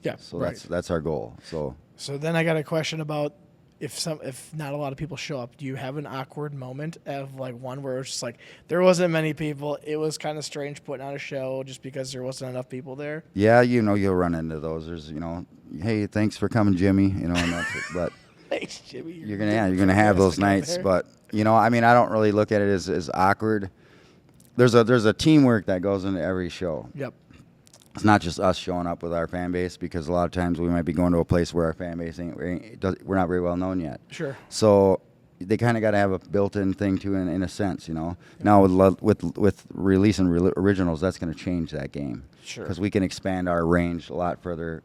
Yeah. so right. that's our goal. So So then I got a question about if not a lot of people show up, do you have an awkward moment of like one where it's just like there wasn't many people, it was kind of strange putting on a show just because there wasn't enough people there? yeah, you'll run into those. There's hey, thanks for coming, Jimmy. And that's it. But Thanks, Jimmy. you're gonna have those nights. But I mean, I don't really look at it as awkward. There's a teamwork that goes into every show. Yep. It's not just us showing up with our fan base because a lot of times we might be going to a place where our fan base we're not very well known yet. Sure. So they kind of got to have a built-in thing too, in a sense, Now with releasing originals, that's going to change that game. Sure. Because we can expand our range a lot further,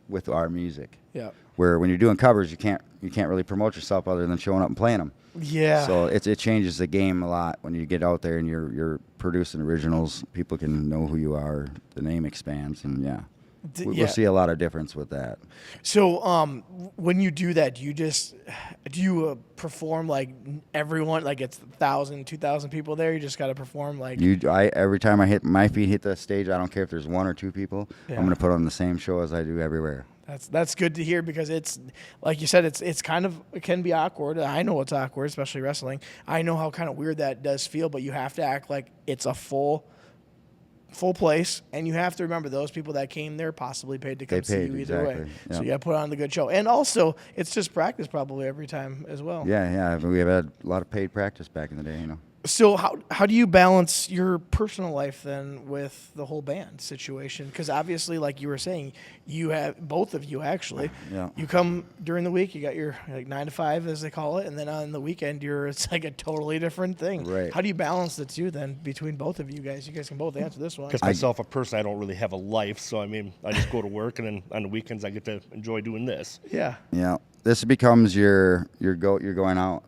with our music. Yeah. Where when you're doing covers, you can't really promote yourself other than showing up and playing them. Yeah. So it changes the game a lot when you get out there and you're producing originals. People can know who you are. The name expands, and we'll see a lot of difference with that. So when you do that, do you perform like everyone, like it's 1,000, 2,000 people there? You just got to perform like Every time my feet hit the stage, I don't care if there's one or two people. Yeah. I'm going to put on the same show as I do everywhere. That's good to hear because it's like you said, it can be awkward. I know it's awkward, especially wrestling. I know how kind of weird that does feel, but you have to act like it's a full place, and you have to remember those people that came there possibly paid to come see you either way. exactly. So Yeah. you got to put on the good show, and also it's just practice probably every time as well. Yeah. We have had a lot of paid practice back in the day, So how do you balance your personal life then with the whole band situation? Because obviously, like you were saying, you have both of you actually. Yeah. You come during the week, you got your 9 to 5 as they call it, and then on the weekend it's like a totally different thing. Right. How do you balance the two then between both of you guys? You guys can both answer this one. Because myself, a person, I don't really have a life, so I mean, I just go to work, and then on the weekends, I get to enjoy doing this. Yeah. Yeah. This becomes your going out.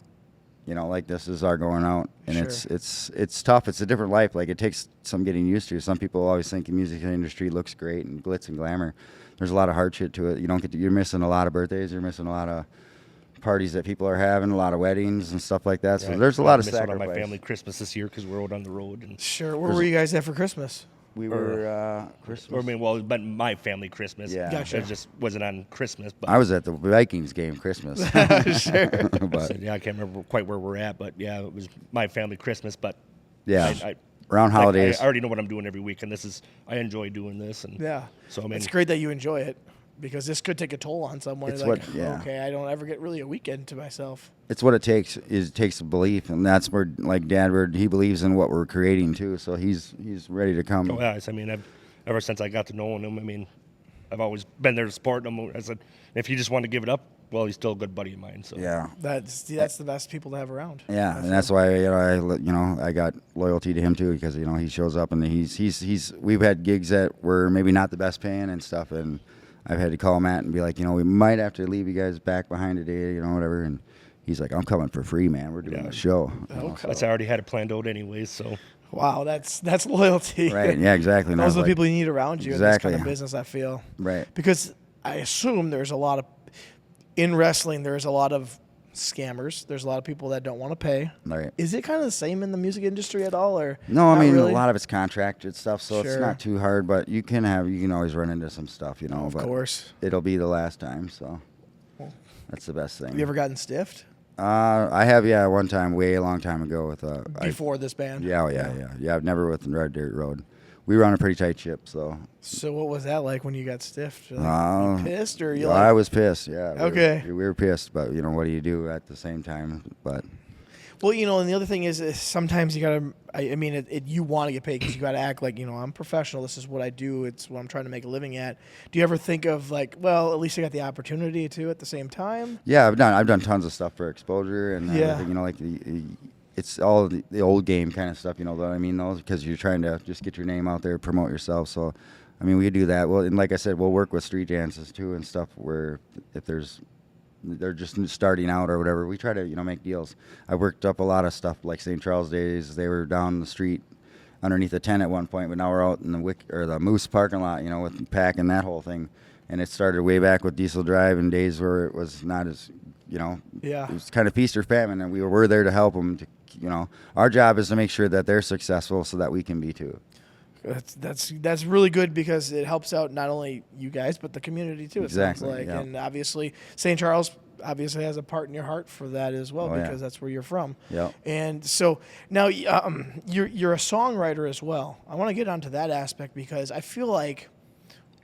Like this is our going out, and Sure. it's tough. It's a different life. Like it takes some getting used to. Some people always think the music industry looks great and glitz and glamour. There's a lot of hardship to it. You're missing a lot of birthdays. You're missing a lot of parties that people are having, a lot of weddings and stuff like that. So there's a lot of I missed out on sacrifice. my family Christmas this year because we're out on the road. And Sure. Where were you guys at for Christmas? We were Christmas. Or, I mean, well, it meant my family Christmas. Yeah. Gotcha. It just wasn't on Christmas. But I was at the Vikings game Christmas. Sure. But so, I can't remember quite where we're at, but yeah, it was my family Christmas. But yeah, I around holidays. I already know what I'm doing every week, and I enjoy doing this. And Yeah. so I mean, It's great that you enjoy it because this could take a toll on someone. It's like, yeah. okay, I don't ever get really a weekend to myself. It's what it takes. It takes a belief, and that's where, like Dad, he believes in what we're creating too. So he's ready to come. oh, yeah, I mean, ever since I got to know him, I mean, I've always been there to support him. I said, if he just wanted to give it up, well, he's still a good buddy of mine. So Yeah. That's the best people to have around. Yeah, and that's why I got loyalty to him too, because he shows up and we've had gigs that were maybe not the best paying and stuff, and I've had to call Matt and be like, we might have to leave you guys back behind today, whatever, and he's like, I'm coming for free, man. We're doing a show. I already had it planned out anyways. So Wow, that's loyalty. Right? Yeah, exactly. And I Those was are the like, people you need around you in this kind of business, I feel. Right. Because I assume there's a lot of in wrestling. There's a lot of scammers. There's a lot of people that don't want to pay. Right. Is it kind of the same in the music industry at all, or No, I not mean really? a lot of it's contracted stuff, so it's Sure. not too hard. But you can always run into some stuff, Of but course. it'll be the last time, so that's the best thing. Have you ever gotten stiffed I have, one time, way a long time ago with before this band? Yeah. I've never with Red Dirt Road. We run a pretty tight ship, so. So what was that like when you got stiffed? Like, you pissed or you I was pissed. Yeah. Okay. We were pissed, but what do you do at the same time? But Well, and the other thing is sometimes you gotta. I mean, you want to get paid because you gotta act like I'm professional. This is what I do. It's what I'm trying to make a living at. Do you ever think of like, well, at least I got the opportunity to at the same time? yeah, I've done tons of stuff for exposure and Yeah. everything, like it's all the old game kind of stuff, you know what I mean, though, because you're trying to just get your name out there, promote yourself. So, I mean, we do that. Well, and like I said, we'll work with street dances too and stuff where if they're just starting out or whatever, we try to, you know, make deals. I worked up a lot of stuff like St. Charles Days. They were down the street underneath a tent at one point, but now we're out in the Moose parking lot, you know, with packing that whole thing. And it started way back with Diesel Drive and days where it was not as, you know, Yeah. it was kind of feast or famine, and we're there to help them. You know, our job is to make sure that they're successful so that we can be too. That's really good because it helps out not only you guys but the community too. It Exactly, sounds like, yeah. and obviously St. Charles obviously has a part in your heart for that as well Oh, yeah. because that's where you're from. Yep. And so now you're a songwriter as well. I want to get onto that aspect because I feel like,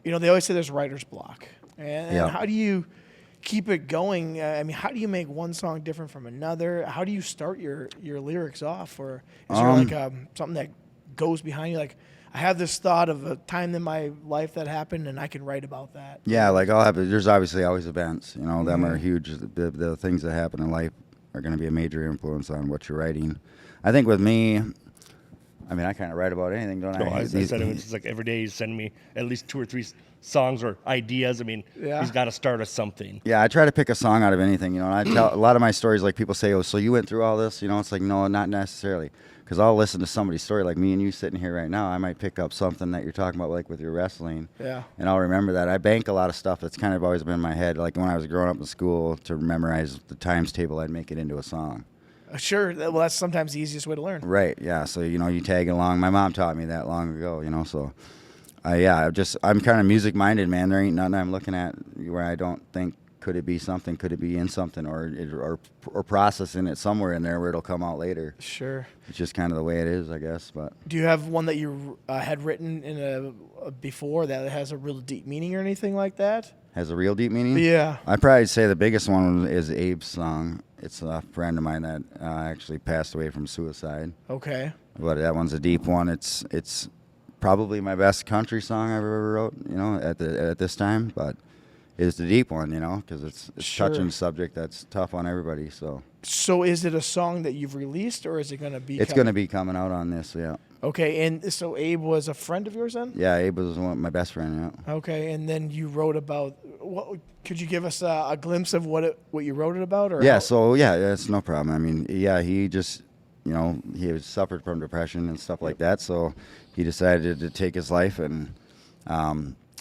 you know, they always say there's writer's block, and Yeah. how do you keep it going? I mean, how do you make one song different from another? How do you start your lyrics off, or is there like something that goes behind you? Like, I have this thought of a time in my life that happened, and I can write about that. Yeah, like there's obviously always events, you know, them are huge. The things that happen in life are going to be a major influence on what you're writing. I think with me, I mean, I kind of write about anything, don't No, I? I said it's just like every day he's sending me at least 2 or 3 songs or ideas. I mean, Yeah. he's got to start us something. Yeah, I try to pick a song out of anything, you know. And I tell a lot of my stories, like people say, "Oh, so you went through all this?" You know, it's like, no, not necessarily, because I'll listen to somebody's story, like me and you sitting here right now. I might pick up something that you're talking about, like with your wrestling, Yeah. and I'll remember that. I bank a lot of stuff that's kind of always been in my head, like when I was growing up in school, to memorize the times table, I'd make it into a song. Sure. Well, that's sometimes the easiest way to learn. Right. Yeah. So you know, you tag along. My mom taught me that long ago. You know, so. I'm kind of music minded, man. There ain't nothing I'm looking at where I don't think could it be something, could it be in something, or processing it somewhere in there where it'll come out later. Sure. It's just kind of the way it is, I guess. But Do you have one that you had written in before that has a real deep meaning or anything like that? has a real deep meaning. Yeah. I'd probably say the biggest one is Abe's song. It's a friend of mine that actually passed away from suicide. Okay. But that one's a deep one. It's probably my best country song I've ever wrote, you know, at this time. But it's the deep one, you know, because it's Sure. touching subject that's tough on everybody. So is it a song that you've released, or is it going to be? It's going to be coming out on this, yeah. Okay, and so Abe was a friend of yours then? Yeah, Abe was my best friend, yeah. Okay, and then you wrote about what? Could you give us a glimpse of what you wrote it about? Or Yeah, how- so yeah, it's no problem. I mean, yeah, he just, you know, he was suffered from depression and stuff like that, so he decided to take his life. And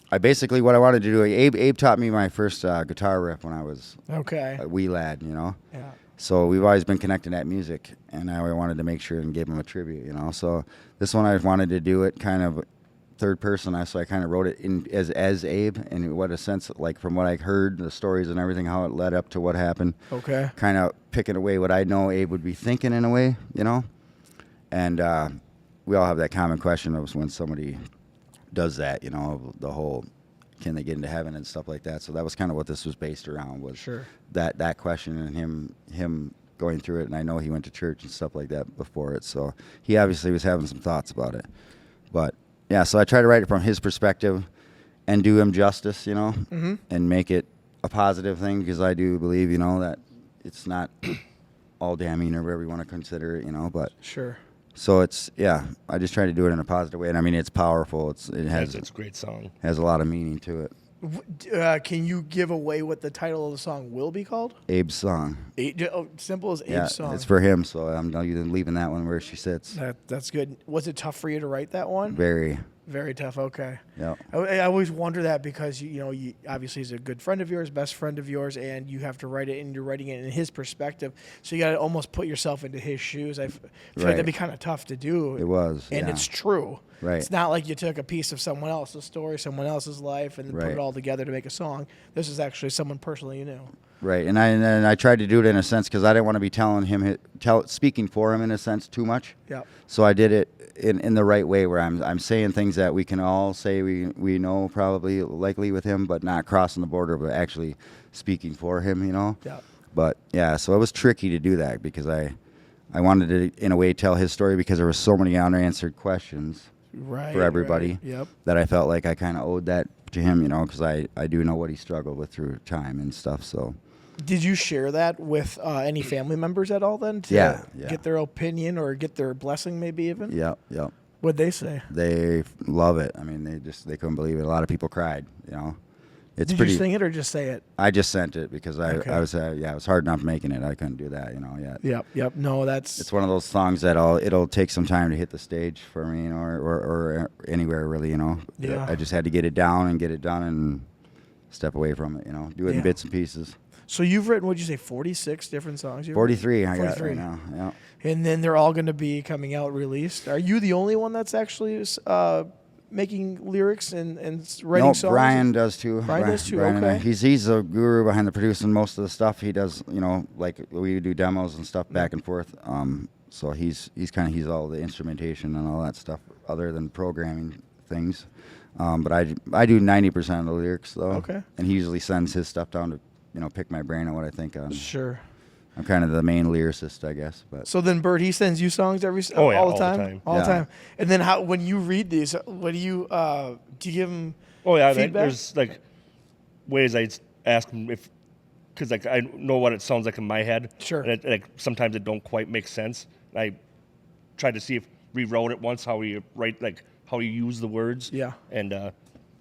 I basically, what I wanted to do, Abe taught me my first guitar riff when I was Okay. a wee lad, you know. Yeah. So we've always been connecting that music, and I wanted to make sure and give him a tribute, you know. So this one I wanted to do it kind of third person, so I kind of wrote it in as Abe, and what a sense, like from what I heard, the stories and everything, how it led up to what happened. Okay. Kind of picking away what I know Abe would be thinking in a way, you know. And we all have that common question of when somebody does that, you know, the whole can they get into heaven and stuff like that. So that was kind of what this was based around, was Sure. that question, and him going through it. And I know he went to church and stuff like that before it, so he obviously was having some thoughts about it. But yeah, so I try to write it from his perspective and do him justice, you know, and make it a positive thing, because I do believe, you know, that it's not all damning or whatever you want to consider it, you know. But Sure. so it's, yeah, I just try to do it in a positive way, and I mean, it's powerful. It's It's a great song. has a lot of meaning to it. Can you give away what the title of the song will be called? Abe's song. Simple as Abe's Yeah, song. it's for him, so I'm leaving that one where she sits. That's good. Was it tough for you to write that one? Very. Very tough. Okay. Yeah. I always wonder that because you obviously he's a good friend of yours, best friend of yours, and you have to write it, and you're writing it in his perspective. So you got to almost put yourself into his shoes. I feel like Right. that'd be kind of tough to do. It was, and yeah. it's true. Right. It's not like you took a piece of someone else's story, someone else's life, and put Right. it all together to make a song. This is actually someone personally you knew. Right, and I tried to do it in a sense because I didn't want to be speaking for him in a sense too much. Yeah. So I did it in the right way, where I'm saying things that we can all say we know probably likely with him, but not crossing the border, but actually speaking for him, you know. Yeah. But yeah, so it was tricky to do that because I wanted to in a way tell his story, because there were so many unanswered questions Right. for everybody Right. Yep. that I felt like I kind of owed that to him, you know, because I do know what he struggled with through time and stuff. So Did you share that with any family members at all then? To Yeah. get their opinion or get their blessing maybe even? Yep. What'd they say? They love it. I mean, they couldn't believe it. A lot of people cried, It's Did pretty. you sing it or just say it? I just sent it because Okay. I was it was hard enough making it. I couldn't do that, yet. Yep. No, that's... It's one of those songs that it'll take some time to hit the stage for me, or anywhere really, Yeah. I just had to get it down and get it done and step away from it, do it Yeah. in bits and pieces. So you've written, what'd you say, 46 different songs? 43 I got 43. right now. Yeah. And then they're all going to be coming out released. Are you the only one that's actually making lyrics and writing No, songs? Brian does too. Brian does too, Brian and I. okay. He's a guru behind the producing most of the stuff. He does, like we do demos and stuff back and forth. So he's all the instrumentation and all that stuff other than programming things. But I do 90% of the lyrics though. Okay. And he usually sends his stuff down to, pick my brain on what I think on. Sure. I'm kind of the main lyricist, I guess. But So then Bert, he sends you songs yeah, all the all the time? time. All the Yeah. time. And then when you read these, what do you give him Oh yeah, feedback? there's like ways I ask him because like I know what it sounds like in my head. Sure. And like sometimes it don't quite make sense. I tried to see if rewrote it once how you write like how you use the words. Yeah. And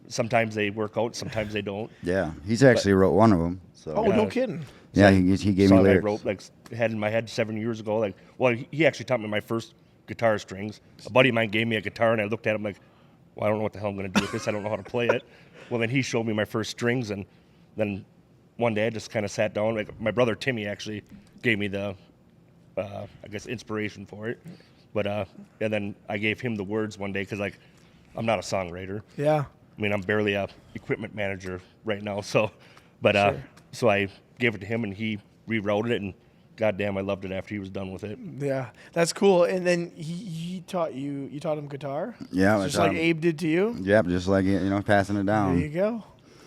sometimes they work out, sometimes they don't. yeah, he's actually wrote one of them. So Oh, no kidding. yeah, he gave me Song I lyrics. wrote like had in my head 7 years ago. Like, well, he actually taught me my first guitar strings. A buddy of mine gave me a guitar, and I looked at him like, well, I don't know what the hell I'm going to do with this. I don't know how to play it. Well, then he showed me my first strings, and then one day I just kind of sat down. Like my brother Timmy actually gave me the, I guess, inspiration for it. But and then I gave him the words one day because like I'm not a songwriter. Yeah. I mean, I'm barely a equipment manager right now. So, but Sure. so I gave it to him, and he rewrote it, and goddamn, I loved it after he was done with it. Yeah. That's cool. And then you taught him guitar? Yeah, Just I taught like him. Abe did to you? Yep, just like passing it down. There you go.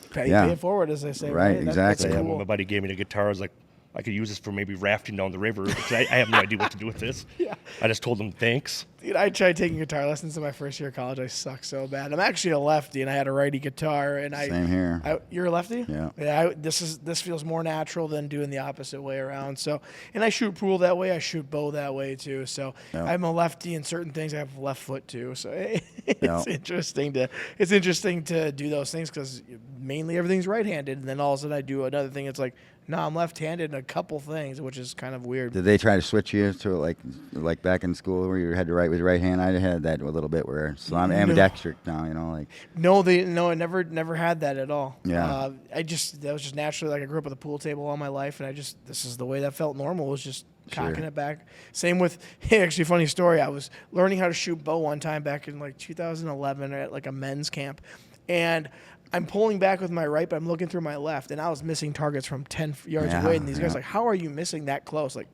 Pay Yeah. it forward, as they say. Right, That's exactly. Yeah, cool. when my buddy gave me the guitar, I was like, I could use this for maybe rafting down the river. Because I have no idea what to do with this. Yeah. I just told him thanks. Dude, I tried taking guitar lessons in my first year of college. I suck so bad. I'm actually a lefty, and I had a righty guitar. And Same here. You're a lefty? Yeah. Yeah. This feels more natural than doing the opposite way around. So, and I shoot pool that way. I shoot bow that way too. So Yeah. I'm a lefty in certain things. I have left foot too. So it's Yeah. interesting to do those things because mainly everything's right-handed, and then all of a sudden I do another thing. It's like, no, I'm left-handed in a couple things, which is kind of weird. Did they try to switch you to like back in school where you had to write with your right hand? I had that a little bit where I'm ambidextric now. I never had that at all. Yeah. That was just naturally, like I grew up with a pool table all my life, and this is the way that felt normal, was just cocking Sure. it back. Same with, actually funny story, I was learning how to shoot bow one time back in like 2011 at like a men's camp, and I'm pulling back with my right, but I'm looking through my left, and I was missing targets from 10 yards Yeah, away, and these guys yeah. like, how are you missing that close? Like,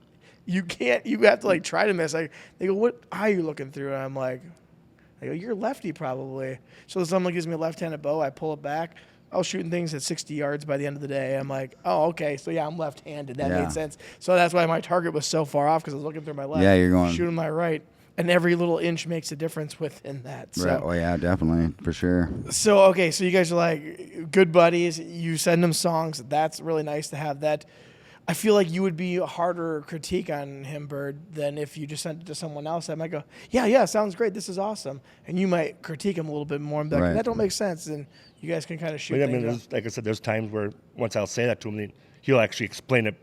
you have to like try to miss. Like, they go, what eye are you looking through? And I'm like, I go, you're lefty probably. So someone gives me a left-handed bow. I pull it back. I was shooting things at 60 yards by the end of the day. I'm like, oh, okay. So, yeah, I'm left-handed. That Yeah. made sense. So that's why my target was so far off, because I was looking through my left. Yeah, you're going- shooting my right. And every little inch makes a difference within that. So, Right. Oh yeah, definitely for sure. so you guys are like good buddies. You send them songs. That's really nice to have that. I feel like you would be a harder critique on him, Bird, than if you just sent it to someone else that might go, yeah, sounds great. This is awesome. And you might critique him a little bit more and be like, Right. that don't make sense. And you guys can kind of shoot But, I mean, things up. like I said, there's times where once I'll say that to him, then he'll actually explain it.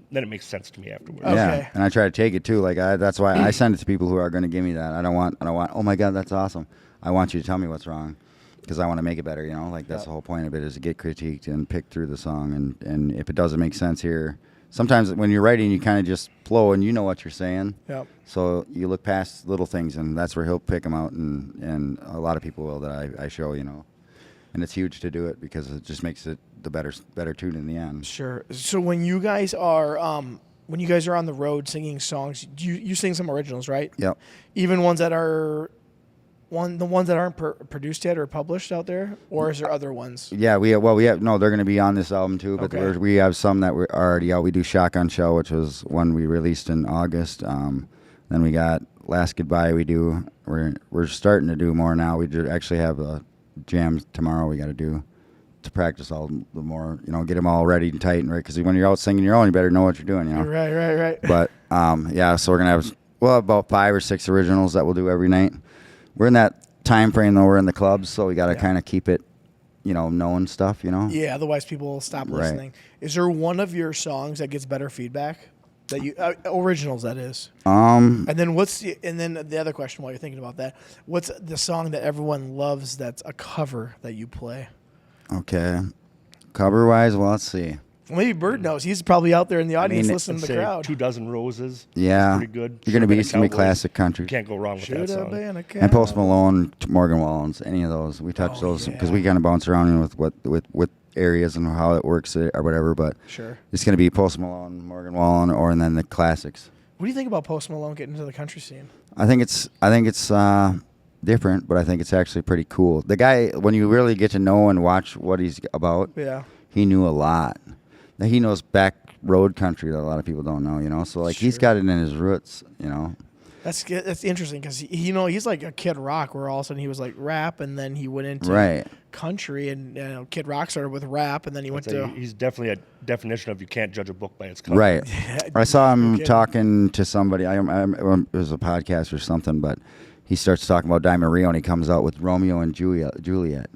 Then it makes sense to me afterwards. Okay. Yeah, and I try to take it too. Like that's why I send it to people who are going to give me that. I don't want. Oh my God, that's awesome. I want you to tell me what's wrong, because I want to make it better. Like that's the whole point of it, is to get critiqued and pick through the song. And if it doesn't make sense here, sometimes when you're writing, you kind of just flow and you know what you're saying. Yep. So you look past little things, and that's where he'll pick them out, and a lot of people will that I show. And it's huge to do it because it just makes it the better tune in the end. Sure. So when you guys are on the road singing songs, you sing some originals, right? Yep. Even ones that are the ones that aren't produced yet or published out there, or is there other ones? Yeah, we have no. They're going to be on this album too, but Okay. we have some that were already out. We do Shotgun Shell, which was one we released in August. Then we got Last Goodbye. We're starting to do more now. We actually have a jam tomorrow. We got to do to practice all the more, get them all ready and tight and right. Because when you're out singing your own, you better know what you're doing, Right. But so we're gonna have about 5 or 6 originals that we'll do every night. We're in that time frame though. We're in the clubs, so we got to kind of keep it, known stuff, Yeah, otherwise people will stop listening. Is there one of your songs that gets better feedback? That you originals, that is. And then the other question while you're thinking about that, what's the song that everyone loves that's a cover that you play? Okay, cover wise, well, let's see. Well, maybe Bird knows. He's probably out there in the audience listening to the crowd. 2 Dozen Roses. Yeah, pretty good. You're gonna be classic country. You can't go wrong with that song. And Post Malone, Morgan Wallen's, any of those. We touch those because we kind of bounce around with areas and how it works or whatever. But sure, it's gonna be Post Malone, Morgan Wallen, and then the classics. What do you think about Post Malone getting into the country scene? I think it's different, but I think it's actually pretty cool. The guy, when you really get to know and watch what he's about, he knew a lot. Now, he knows back road country that a lot of people don't know, So he's got it in his roots, That's interesting because he's like a Kid Rock, where all of a sudden he was like rap, and then he went into country, and Kid Rock started with rap, and then he went to. He's definitely a definition of you can't judge a book by its cover. Right. I saw him talking to somebody. It was a podcast or something, but he starts talking about Diamond Rio, and he comes out with Romeo and Juliet,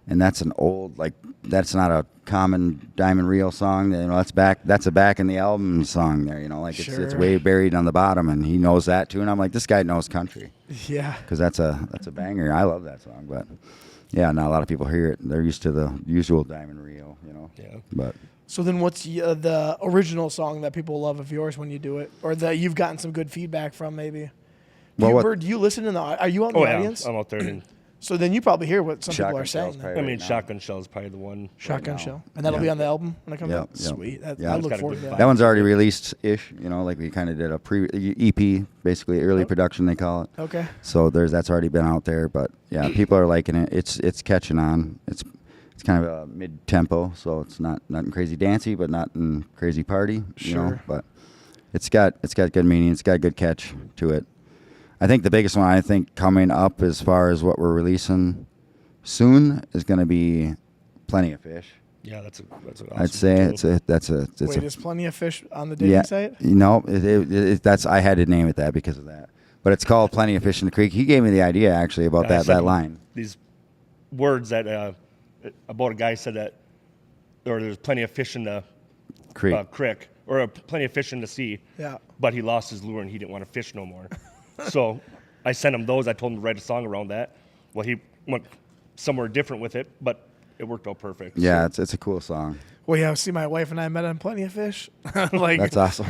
and that's an old that's not a common Diamond Rio song. That's a back in the album song there. It's way buried on the bottom, and he knows that too. And I'm like, this guy knows country. Yeah. Because that's a banger. I love that song, but yeah, not a lot of people hear it. They're used to the usual Diamond Rio, Yeah. But so then, what's the original song that people love of yours when you do it, or that you've gotten some good feedback from, maybe? Do you listen to are you out in the audience? I'm out there. And so then you probably hear what some people are saying. Shotgun Shell is probably the one. Shotgun Shell. And that'll be on the album when it comes out? Sweet. I look forward to that. That one's already released-ish, we kind of did a EP, basically early production they call it. Okay. So that's already been out there, but yeah, people are liking it. It's catching on. It's kind of a mid-tempo, so it's not nothing crazy dancey, but not in crazy party, but it's got good meaning. It's got a good catch to it. I think the biggest one coming up as far as what we're releasing soon is going to be Plenty of Fish. Yeah, that's awesome. I'd say Wait, is Plenty of Fish on the dating site? No, I had to name it that because of that. But it's called Plenty of Fish in the Creek. He gave me the idea actually about that line. These words that about a guy said that, or there's plenty of fish in the creek, or plenty of fish in the sea. Yeah. But he lost his lure and he didn't want to fish no more. So I sent him those. I told him to write a song around that. Well, he went somewhere different with it, but it worked out perfect. Yeah, it's a cool song. Well, yeah, see, my wife and I met on Plenty of Fish, that's awesome.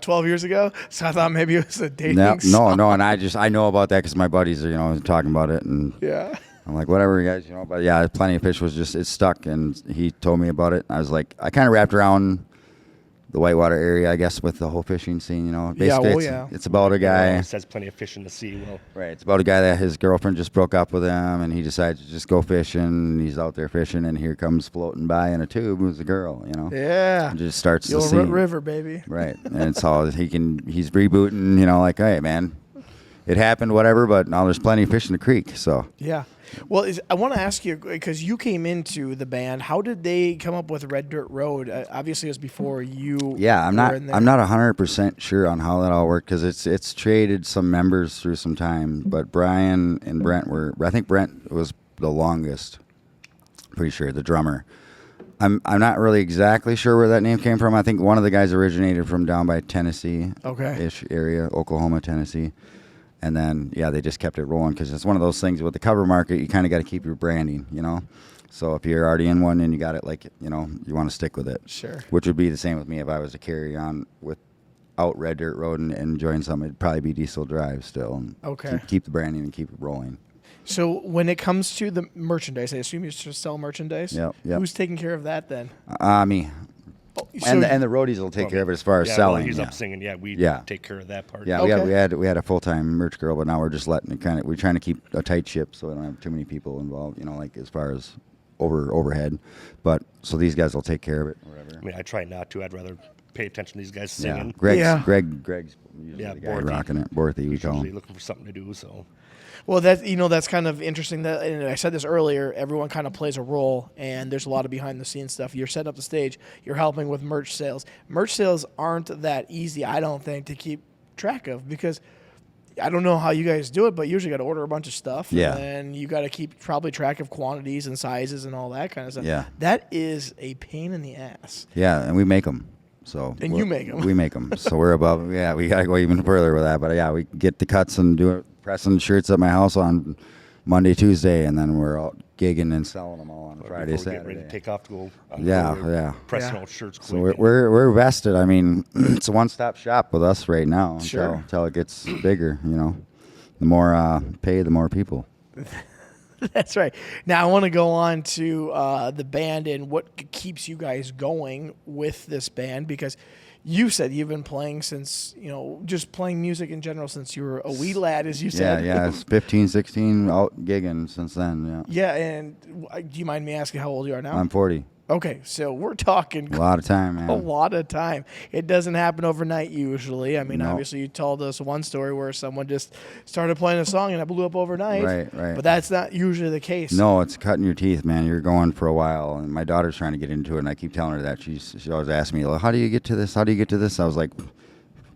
12 years ago. So I thought maybe it was a dating song. No, and I know about that because my buddies are talking about it, and I'm like, whatever, you guys, but yeah, Plenty of Fish was it stuck, and he told me about it. I was like, I kind of wrapped around the whitewater area, I guess, with the whole fishing scene, Basically, it's about a guy. It says plenty of fish in the sea. Well, right. It's about a guy that his girlfriend just broke up with him, and he decides to just go fishing. And he's out there fishing, and here comes floating by in a tube who's a girl, Yeah. And just starts the Old scene. River, baby. Right. And it's all he's rebooting, like, hey, man, it happened, whatever, but now there's plenty of fish in the creek. So yeah. Well, I want to ask you, because you came into the band, how did they come up with Red Dirt Road? Obviously, it was before you. Yeah, I'm not 100% sure on how that all worked because it's traded some members through some time, but Brian and Brent I think Brent was the longest. Pretty sure the drummer. I'm not really exactly sure where that name came from. I think one of the guys originated from down by Tennessee, ish area, Oklahoma, Tennessee. And then, they just kept it rolling because it's one of those things with the cover market, you kind of got to keep your branding, So if you're already in one and you got it, you want to stick with it. Sure. Which would be the same with me if I was to carry on without Red Dirt Road and join something. It'd probably be Diesel Drive still. And keep the branding and keep it rolling. So when it comes to the merchandise, I assume you just sell merchandise? Yep. Who's taking care of that then? Me. Oh, and the roadies will take care of it as far as selling. Well, he's up singing. We take care of that part. Yeah, we had a full-time merch girl, but now we're just letting it we're trying to keep a tight ship so we don't have too many people involved, as far as overhead. But so these guys will take care of it or whatever. I mean, I try not to. I'd rather pay attention to these guys singing. Greg's usually the guy rocking it. Borthy, we call him. Looking for something to do, so. Well, that's kind of interesting. That, and I said this earlier. Everyone kind of plays a role, and there's a lot of behind the scenes stuff. You're setting up the stage. You're helping with merch sales. Merch sales aren't that easy, I don't think, to keep track of, because I don't know how you guys do it, but you usually got to order a bunch of stuff. Yeah. And you got to keep probably track of quantities and sizes and all that kind of stuff. Yeah. That is a pain in the ass. Yeah, and we make them. So And you make 'em. We make them. So we're above. Yeah, we gotta go even further with that. But yeah, we get the cuts and do it, pressing shirts at my house on Monday, Tuesday, and then we're out gigging and selling them all on Friday, Before we get ready Saturday. to take off to go. On Yeah, the road, yeah. Pressing Yeah. out shirts quick. So we're vested. I mean, it's a one-stop shop with us right now Sure. until it gets bigger. You know, the more pay, the more people. That's right. Now I want to go on to the band and what keeps you guys going with this band, because you said you've been playing since, just playing music in general since you were a wee lad, as you said. Yeah, it's 15, 16, out gigging since then. Yeah, Yeah, and do you mind me asking how old you are now? I'm 40. Okay, so we're talking A lot of time, man. a lot of time. It doesn't happen overnight usually. I mean, No. obviously you told us one story where someone just started playing a song and it blew up overnight. Right. But that's not usually the case. No, it's cutting your teeth, man. You're going for a while, and my daughter's trying to get into it, and I keep telling her that. She always asks me, well, how do you get to this? How do you get to this? I was like,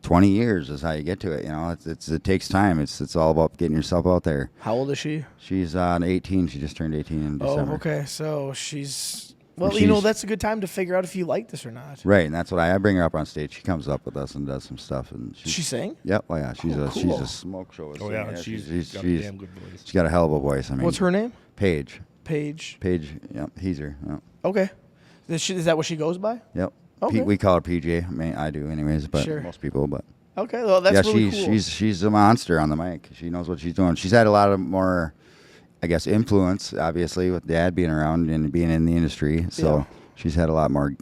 20 years is how you get to it. It takes time. It's all about getting yourself out there. How old is she? She's 18. She just turned 18 in December. Oh, okay. So she's... Well, She's- that's a good time to figure out if you like this or not. Right, and that's what I bring her up on stage. She comes up with us and does some stuff, and She sing? Yep. Oh yeah, she's Oh, she's cool. a smoke show. Oh yeah, she's got a damn good voice. she's got a hell of a voice. I mean, What's her name? Paige. Paige. Yep, he's her. Yep. Okay. Is that what she goes by? Yep. Okay. We call her PJ. I mean, I do anyways, but Sure. most people. But Okay, well, that's yeah, really cool. she's a monster on the mic. She knows what she's doing. She's had a lot of more, I guess, influence, obviously, with Dad being around and being in the industry. So Yeah. she's had a lot more,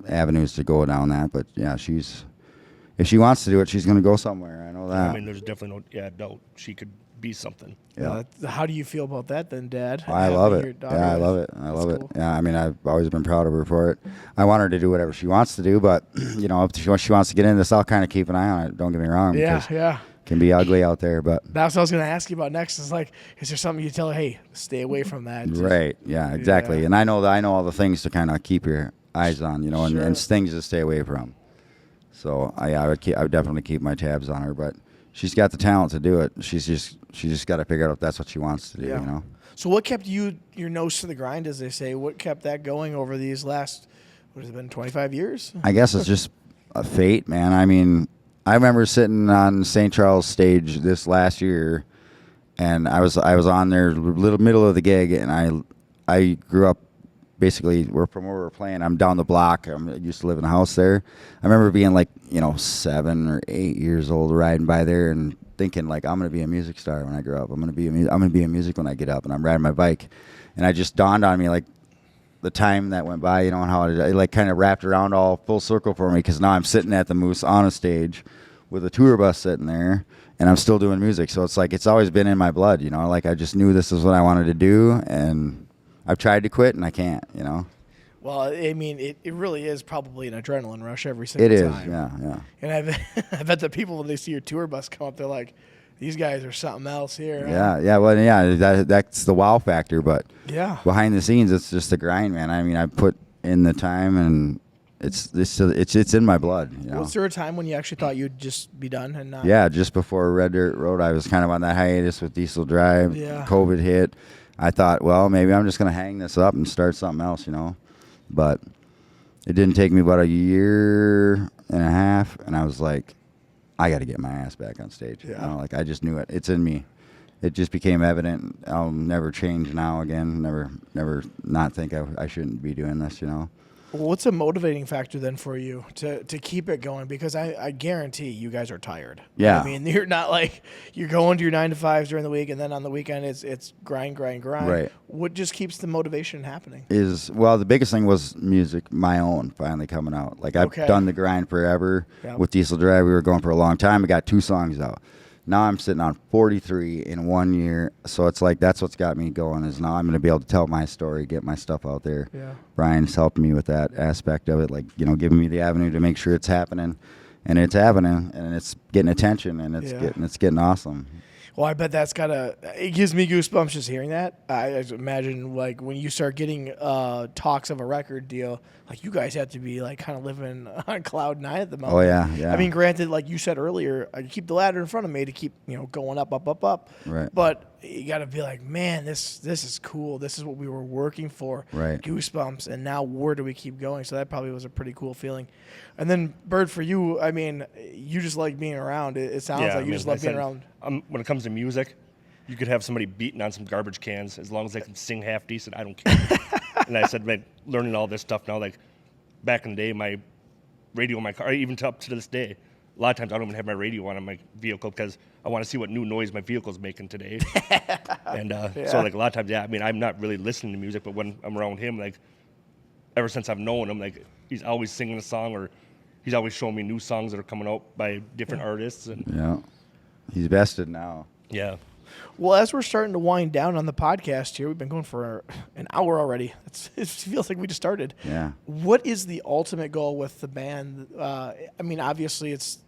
avenues to go down that. But yeah, if she wants to do it, she's going to go somewhere. I know that. I mean, there's definitely no doubt she could be something. Yeah. How do you feel about that then, Dad? I love Having your it. daughter Yeah, I with- love it. I That's love it. cool. Yeah, I mean, I've always been proud of her for it. I want her to do whatever she wants to do, but if she wants to get into this, I'll kind of keep an eye on it. Don't get me wrong, Yeah, because yeah. it can be ugly out there. But That's what I was going to ask you about next. Is there something you tell her, hey, stay away from that? Just- right, yeah, exactly. Yeah. And I know all the things to kind of keep your eyes on, and Sure. things to stay away from. So I would definitely keep my tabs on her, but she's got the talent to do it. She just got to figure out if that's what she wants to do. Yeah. So what kept your nose to the grind, as they say? What kept that going over these last, what has it been, 25 years? I guess it's just a fate, man. I mean, I remember sitting on St. Charles stage this last year, and I was on there little middle of the gig, and I grew up basically from where we were playing. I'm down the block. I used to live in a house there. I remember being 7 or 8 years old, riding by there and thinking I'm gonna be a music star when I grow up. I'm gonna be in music when I get up. And I'm riding my bike, and it just dawned on me the time that went by, and how it kind of wrapped around all full circle for me, because now I'm sitting at the Moose on a stage with a tour bus sitting there, and I'm still doing music. So it's always been in my blood, I just knew this is what I wanted to do, and I've tried to quit and I can't, Well, I mean, it really is probably an adrenaline rush every single It is, time. yeah. And I bet the people, when they see your tour bus come up, they're like, these guys are something else here. That's the wow factor, but Yeah. behind the scenes, it's just the grind, man. I mean, I put in the time, and it's in my blood, Was there a time when you actually thought you'd just be done and not? Yeah, just before Red Dirt Road, I was kind of on that hiatus with Diesel Drive. Yeah. COVID hit. I thought, well, maybe I'm just going to hang this up and start something else, But it didn't take me about a year and a half, and I was like, I got to get my ass back on stage. Yeah. I just knew it. It's in me. It just became evident. I'll never change now again. Never not think I shouldn't be doing this, Well, what's a motivating factor then for you to keep it going? Because I guarantee you guys are tired. Yeah. I mean, you're not you're going to your 9 to 5s during the week, and then on the weekend it's grind. Right. What just keeps the motivation happening? The biggest thing was music, my own, finally coming out. I've Okay. done the grind forever. Yep. With Diesel Drive, we were going for a long time. I got 2 songs out. Now I'm sitting on 43 in 1 year. So it's that's what's got me going, is now I'm going to be able to tell my story, get my stuff out there. Yeah. Brian's helping me with that aspect of it, giving me the avenue to make sure it's happening. And it's happening, and it's getting attention, and it's Yeah. getting awesome. Well, I bet that's it gives me goosebumps just hearing that. I just imagine like when you start getting talks of a record deal, like you guys have to be like kind of living on cloud nine at the moment. Oh yeah. I mean, granted, like you said earlier, I keep the ladder in front of me to keep going up, up, up, up. Right. But you got to be like, man, this is cool. This is what we were working for. Right. Goosebumps. And now where do we keep going? So that probably was a pretty cool feeling. And then Bird, for you, I mean, you just like being around. It sounds like you just love being around. When it comes to music, you could have somebody beating on some garbage cans as long as they can sing half decent. I don't care. And I said, man, learning all this stuff now, like back in the day, my radio in my car, even up to this day, a lot of times I don't even have my radio on in my vehicle because I want to see what new noise my vehicle's making today. And so like a lot of times, I mean, I'm not really listening to music, but when I'm around him, like ever since I've known him, like he's always singing a song or he's always showing me new songs that are coming out by different artists. And Yeah. He's bested now. yeah. Well, as we're starting to wind down on the podcast here, we've been going for an hour already. It feels like we just started. Yeah. What is the ultimate goal with the band? I mean, obviously it's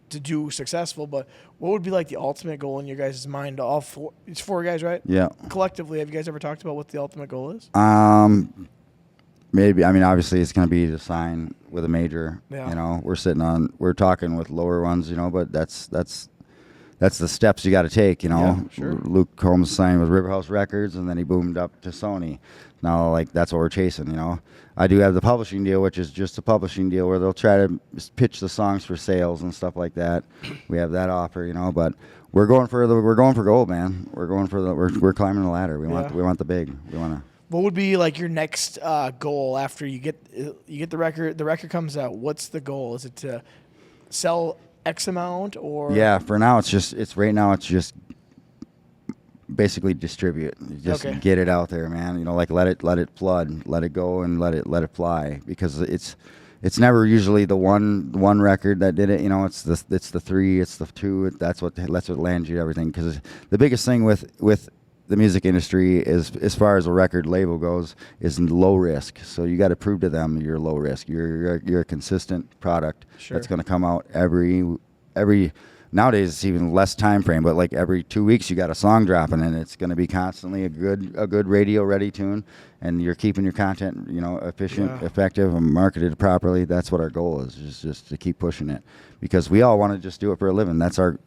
to do successful, but what would be like the ultimate goal in your guys' mind? All four, it's four guys, right? Yeah. Collectively, have you guys ever talked about what the ultimate goal is? Maybe. I mean, obviously, it's going to be to sign with a major. Yeah. We're talking with lower ones, but that's the steps you got to take, Yeah, sure. Luke Combs signed with Riverhouse Records, and then he boomed up to Sony. Now, like, that's what we're chasing, I do have the publishing deal, which is just a publishing deal where they'll try to pitch the songs for sales and stuff like that. We have that offer, but we're going for gold, man. We're climbing the ladder. We want the big. We want to. What would be like your next goal after you get the record? The record comes out. What's the goal? Is it to sell X amount or? Yeah, for now it's just basically distribute. Just get it out there, man. Like let it flood, let it go, and let it fly, because it's never usually the one record that did it. It's the three, it's the two. That's what lands you everything. Because the biggest thing with the music industry is, as far as a record label goes, is low risk. So you got to prove to them you're low risk. You're a consistent product that's going to come out every. Nowadays it's even less time frame, but like every 2 weeks you got a song dropping, and it's going to be constantly a good radio ready tune, and you're keeping your content efficient, effective, and marketed properly. That's what our goal is just to keep pushing it, because we all want to just do it for a living. That's our.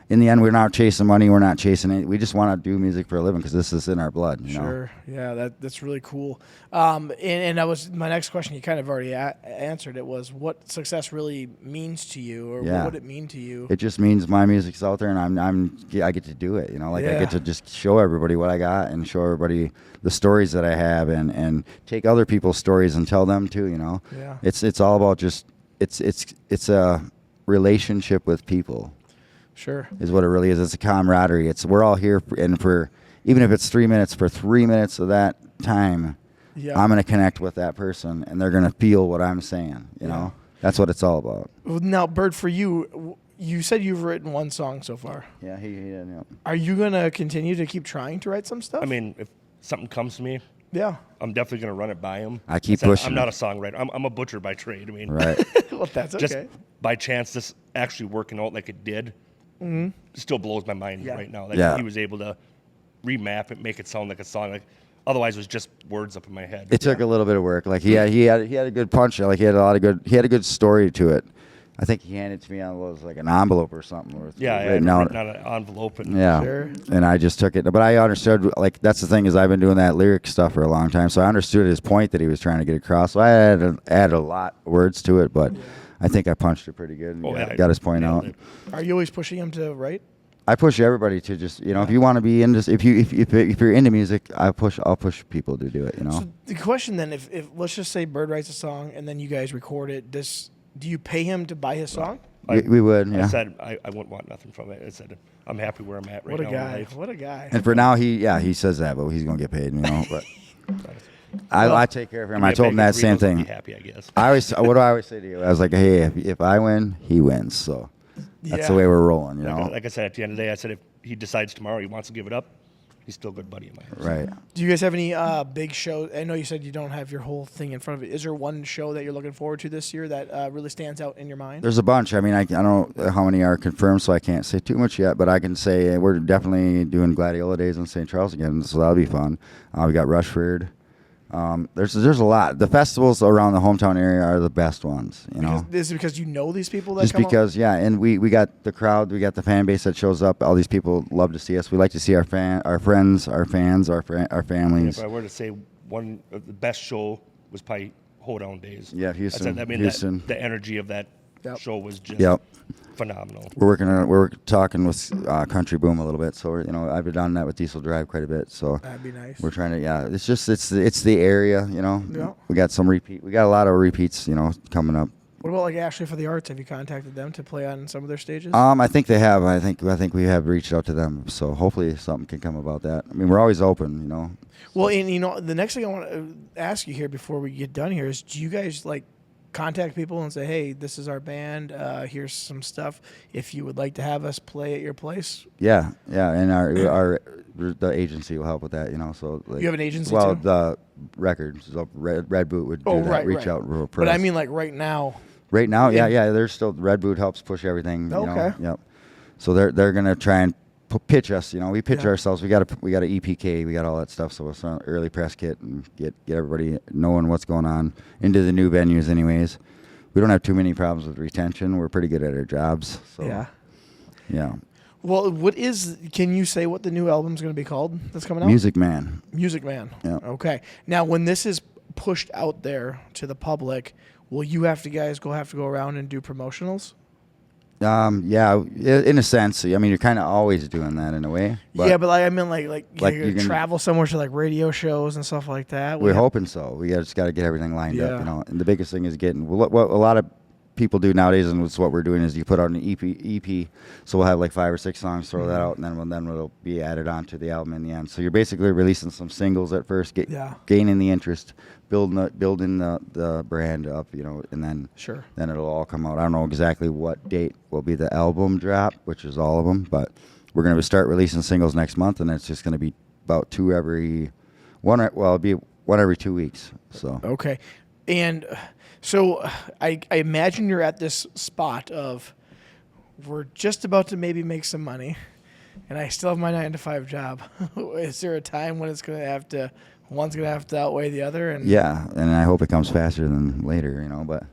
In the end, we're not chasing money. We're not chasing it. We just want to do music for a living because this is in our blood. Sure. Yeah, that's really cool. And that was my next question. You kind of already answered it. Was what success really means to you, or what would it mean to you? It just means my music's out there, and I get to do it. I get to just show everybody what I got and show everybody the stories that I have, and take other people's stories and tell them too. Yeah. It's all about just it's a relationship with people. Sure. Is what it really is. It's a camaraderie. We're all here, for even if it's 3 minutes, for 3 minutes of that time, I'm going to connect with that person, and they're going to feel what I'm saying. That's what it's all about. Now, Bird, for you, you said you've written one song so far. Yeah, he did. Yeah. Are you going to continue to keep trying to write some stuff? I mean, if something comes to me, I'm definitely going to run it by him. I keep pushing. I'm not a songwriter. I'm a butcher by trade. I mean, right. Well, that's okay. Just by chance, this actually working out like it did. Mm-hmm. Still blows my mind right now. Like he was able to remap it, make it sound like a song. Like otherwise, it was just words up in my head. It took a little bit of work. Like he had a good punch. Like he had a good story to it. I think he handed it to me on like an envelope or something. Written on an envelope. Sure. And I just took it. But I understood. Like that's the thing, is I've been doing that lyric stuff for a long time, so I understood his point that he was trying to get across. So I added a lot of words to it, but. I think I punched it pretty good. And got his point out. Are you always pushing him to write? I push everybody to just if you want to be into if you're into music, I'll push people to do it. So the question then, if let's just say Bird writes a song and then you guys record it, do you pay him to buy his song? We would. Yeah. I said I wouldn't want nothing from it. I said I'm happy where I'm at right now. What a guy! And for now, he says that, but he's gonna get paid. But. I take care of him. I told him that same thing. Happy, I guess. What do I always say to you? I was like, hey, if I win, he wins. So that's the way we're rolling. Like I said, at the end of the day, I said if he decides tomorrow he wants to give it up, he's still a good buddy of mine. Right. Do you guys have any big shows? I know you said you don't have your whole thing in front of it. Is there one show that you're looking forward to this year that really stands out in your mind? There's a bunch. I mean, I don't know how many are confirmed, so I can't say too much yet, but I can say we're definitely doing Gladiola Days in St. Charles again, so that'll be fun. We got Rushford. There's a lot. The festivals around the hometown area are the best ones, you know. Is it because you know these people that Just come because, yeah, and we got the crowd, we got the fan base that shows up. All these people love to see us. We like to see our friends, our fans, our families. If I were to say one of the best show was probably Hoedown Days. Yeah, Houston. Houston. The energy of that show was just phenomenal. We're talking with Country Boom a little bit, so I've done that with Diesel Drive quite a bit. So that'd be nice. We're trying to it's the area, you know. Yeah. We got a lot of repeats, coming up. What about like Ashley for the Arts? Have you contacted them to play on some of their stages? I think they have. I think we have reached out to them. So hopefully something can come about that. I mean, we're always open, you know. Well, and the next thing I want to ask you here before we get done here is, do you guys like contact people and say, hey, this is our band, here's some stuff, if you would like to have us play at your place? Yeah, and the agency will help with that, So like, you have an agency well, too? the records, so Red Boot would do that, reach out real press. But I mean, like right now. Right now, yeah, there's still Red Boot helps push everything. Okay. Yep. So they're gonna try and pitch us. We pitch ourselves. We got a EPK. We got all that stuff. So it's an early press kit and get everybody knowing what's going on into the new venues. Anyways, we don't have too many problems with retention. We're pretty good at our jobs. So, yeah. Well, can you say what the new album's going to be called that's coming out? Music Man. Music Man. Yeah. Okay. Now, when this is pushed out there to the public, will you have to go around and do promotionals? Yeah, in a sense. I mean, you're kind of always doing that in a way. But I mean, like you can travel somewhere to like radio shows and stuff like that. We're hoping so. We just got to get everything lined up, And the biggest thing is getting what a lot of people do nowadays, and it's what we're doing, is you put out an EP. So we'll have like 5 or 6 songs, throw that out, and then it'll be added on to the album in the end. So you're basically releasing some singles at first, gaining the interest, building the brand up, and then then it'll all come out. I don't know exactly what date will be the album drop, which is all of them, but we're going to start releasing singles next month, and it's just going to be about it'll be one every 2 weeks. So okay, and so I imagine you're at this spot of, we're just about to maybe make some money, and I still have my 9-to-5 job. Is there a time when one's going to have to outweigh the other? And yeah, and I hope it comes faster than later, But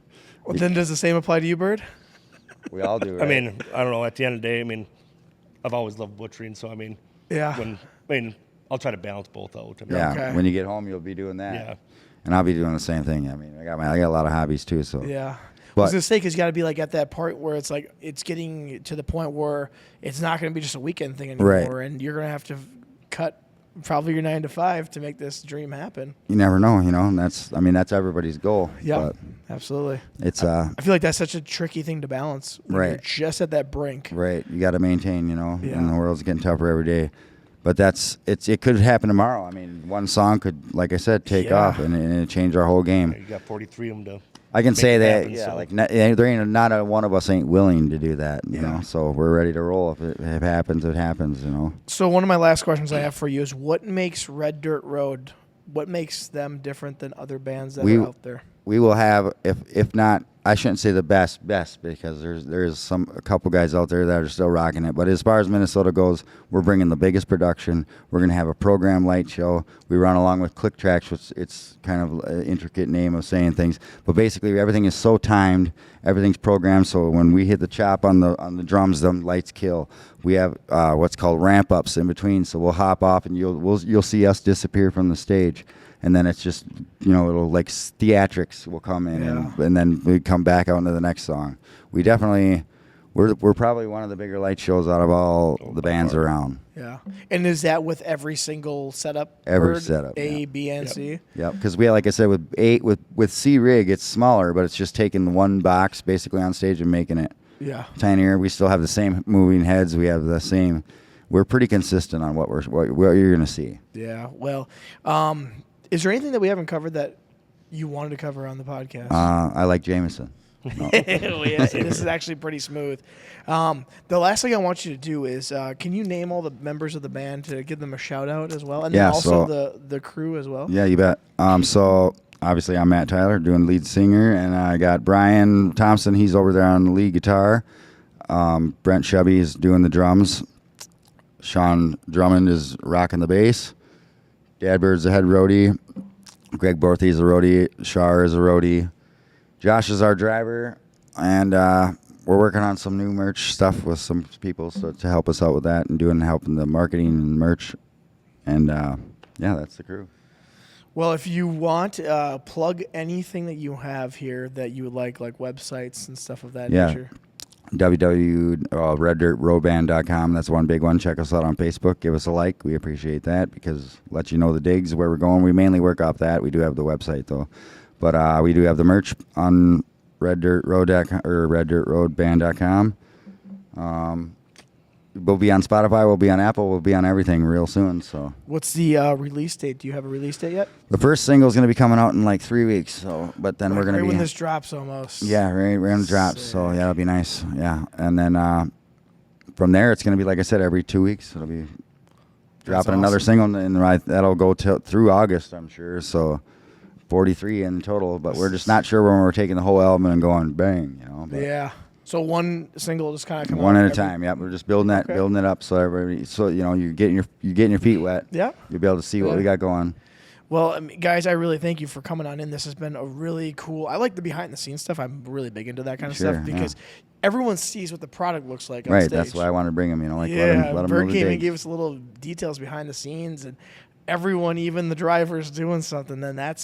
then does the same apply to you, Bird? We all do. Right? I mean, I don't know. At the end of the day, I've always loved butchering, so I'll try to balance both out. When you get home, you'll be doing that. Yeah. And I'll be doing the same thing. I mean, I got a lot of hobbies too. So yeah. But, I was gonna say, because you got to be like at that part where it's like it's getting to the point where it's not going to be just a weekend thing anymore, and you're going to have to cut probably your 9-to-5 to make this dream happen. You never know, And that's everybody's goal. Yeah, absolutely. It's I feel like that's such a tricky thing to balance. When you're just at that brink. Right. You got to maintain. And the world's getting tougher every day. But it could happen tomorrow. I mean, one song could, like I said, take off and change our whole game. You got 43 of them to. I can say that. Happen, there ain't not a one of us ain't willing to do that. You know, so we're ready to roll. If it happens, it happens. So one of my last questions I have for you is, what makes Red Dirt Road? What makes them different than other bands that are out there? We will have, if not, I shouldn't say the best, because there's a couple guys out there that are still rocking it. But as far as Minnesota goes, we're bringing the biggest production. We're going to have a program light show. We run along with Click Tracks, which it's kind of an intricate name of saying things. But basically, everything is so timed, everything's programmed. So when we hit the chop on the drums, them lights kill. We have what's called ramp ups in between. So we'll hop off, and you'll see us disappear from the stage. And then it's just, it'll like theatrics will come in, and then we come back out into the next song. We're probably one of the bigger light shows out of all the bands around. Yeah. And is that with every single setup? Every setup. A, B, and C? Yep. Because we, like I said, with C rig, it's smaller, but it's just taking one box basically on stage and making it tinier. We still have the same moving heads. We have the same. We're pretty consistent on what you're going to see. Yeah. Well, is there anything that we haven't covered that you wanted to cover on the podcast? I like Jameson. Yeah, this is actually pretty smooth. The last thing I want you to do is, can you name all the members of the band to give them a shout out as well, and then also the crew as well? Yeah, you bet. So obviously I'm Matt Tyler, doing lead singer, and I got Brian Thompson. He's over there on the lead guitar. Brent Chubby is doing the drums. Sean Drummond is rocking the bass. Dadbird's the head roadie. Greg Borthy is a roadie. Shar is a roadie. Josh is our driver, and we're working on some new merch stuff with some people to help us out with that and helping the marketing and merch. And yeah, that's the crew. Well, if you want, plug anything that you have here that you would like websites and stuff of that nature. www.reddirtroadband.com. That's one big one. Check us out on Facebook. Give us a like. We appreciate that because let you know the digs, where we're going. We mainly work off that. We do have the website, though. But we do have the merch on reddirtroadband.com. We'll be on Spotify. We'll be on Apple. We'll be on everything real soon. So, what's the release date? Do you have a release date yet? The first single is going to be coming out in like 3 weeks. So, but then we're going to be when this drops almost. Yeah, right when it drops. So yeah, that'll be nice. Yeah, and then from there it's going to be, like I said, every 2 weeks. It'll be dropping another single, and that'll go through August, I'm sure. So 43 in total. But we're just not sure when we're taking the whole album and going bang. But yeah. So one single just kind of come one at a time. Yeah, we're just building it up so everybody, you're getting your feet wet. Yeah, you'll be able to see what we got going. Well, guys, I really thank you for coming on in. This has been a really cool. I like the behind the scenes stuff. I'm really big into that kind of stuff because everyone sees what the product looks like on stage. That's why I wanted to bring them. Let them Bert know came and gave us little details behind the scenes, and everyone, even the driver's doing something. Then I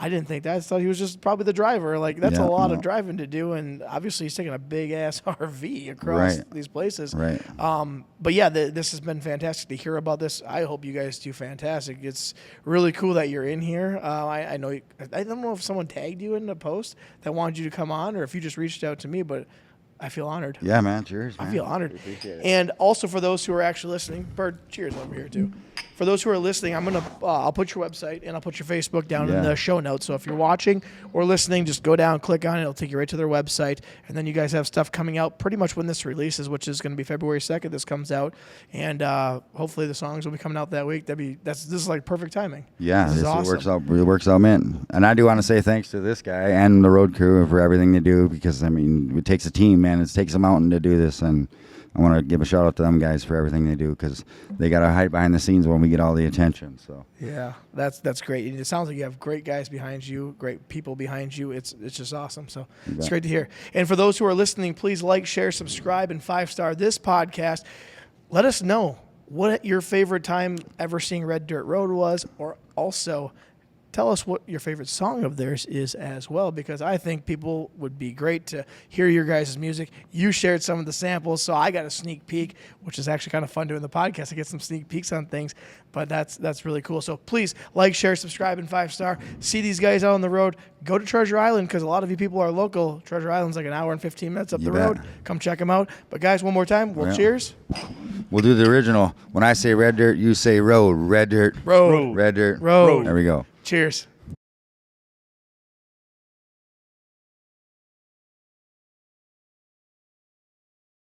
didn't think that. I thought he was just probably the driver. That's a lot of driving to do, and obviously he's taking a big ass RV across these places. Right. But yeah, this has been fantastic to hear about this. I hope you guys do fantastic. It's really cool that you're in here. I know. I don't know if someone tagged you in the post that wanted you to come on, or if you just reached out to me, but I feel honored. Yeah, man. Cheers, man. I feel honored. Appreciate it. And also for those who are actually listening, Bird, cheers over here too. For those who are listening, I'll put your website and I'll put your Facebook down in the show notes. So if you're watching or listening, just go down, click on it. It'll take you right to their website. And then you guys have stuff coming out pretty much when this releases, which is going to be February 2nd. This comes out, and hopefully the songs will be coming out that week. This is like perfect timing. Yeah, this is awesome. It works out, man. And I do want to say thanks to this guy and the road crew for everything they do, because it takes a team, man. It takes a mountain to do this, and I want to give a shout out to them guys for everything they do, because they got to hide behind the scenes when we get all the attention. So yeah, that's great. It sounds like you have great guys behind you, great people behind you. It's just awesome. So it's great to hear. And for those who are listening, please like, share, subscribe, and 5-star this podcast. Let us know what your favorite time ever seeing Red Dirt Road was, or also tell us what your favorite song of theirs is as well, because I think people would be great to hear your guys' music. You shared some of the samples, so I got a sneak peek, which is actually kind of fun doing the podcast. I get some sneak peeks on things, but that's really cool. So please like, share, subscribe, and 5-star. See these guys out on the road. Go to Treasure Island, because a lot of you people are local. Treasure Island's like an hour and 15 minutes up the road. Come check them out. But guys, one more time, cheers. We'll do the original. When I say Red Dirt, you say road. Red Dirt. Road. Red Dirt. Road. There we go. Cheers.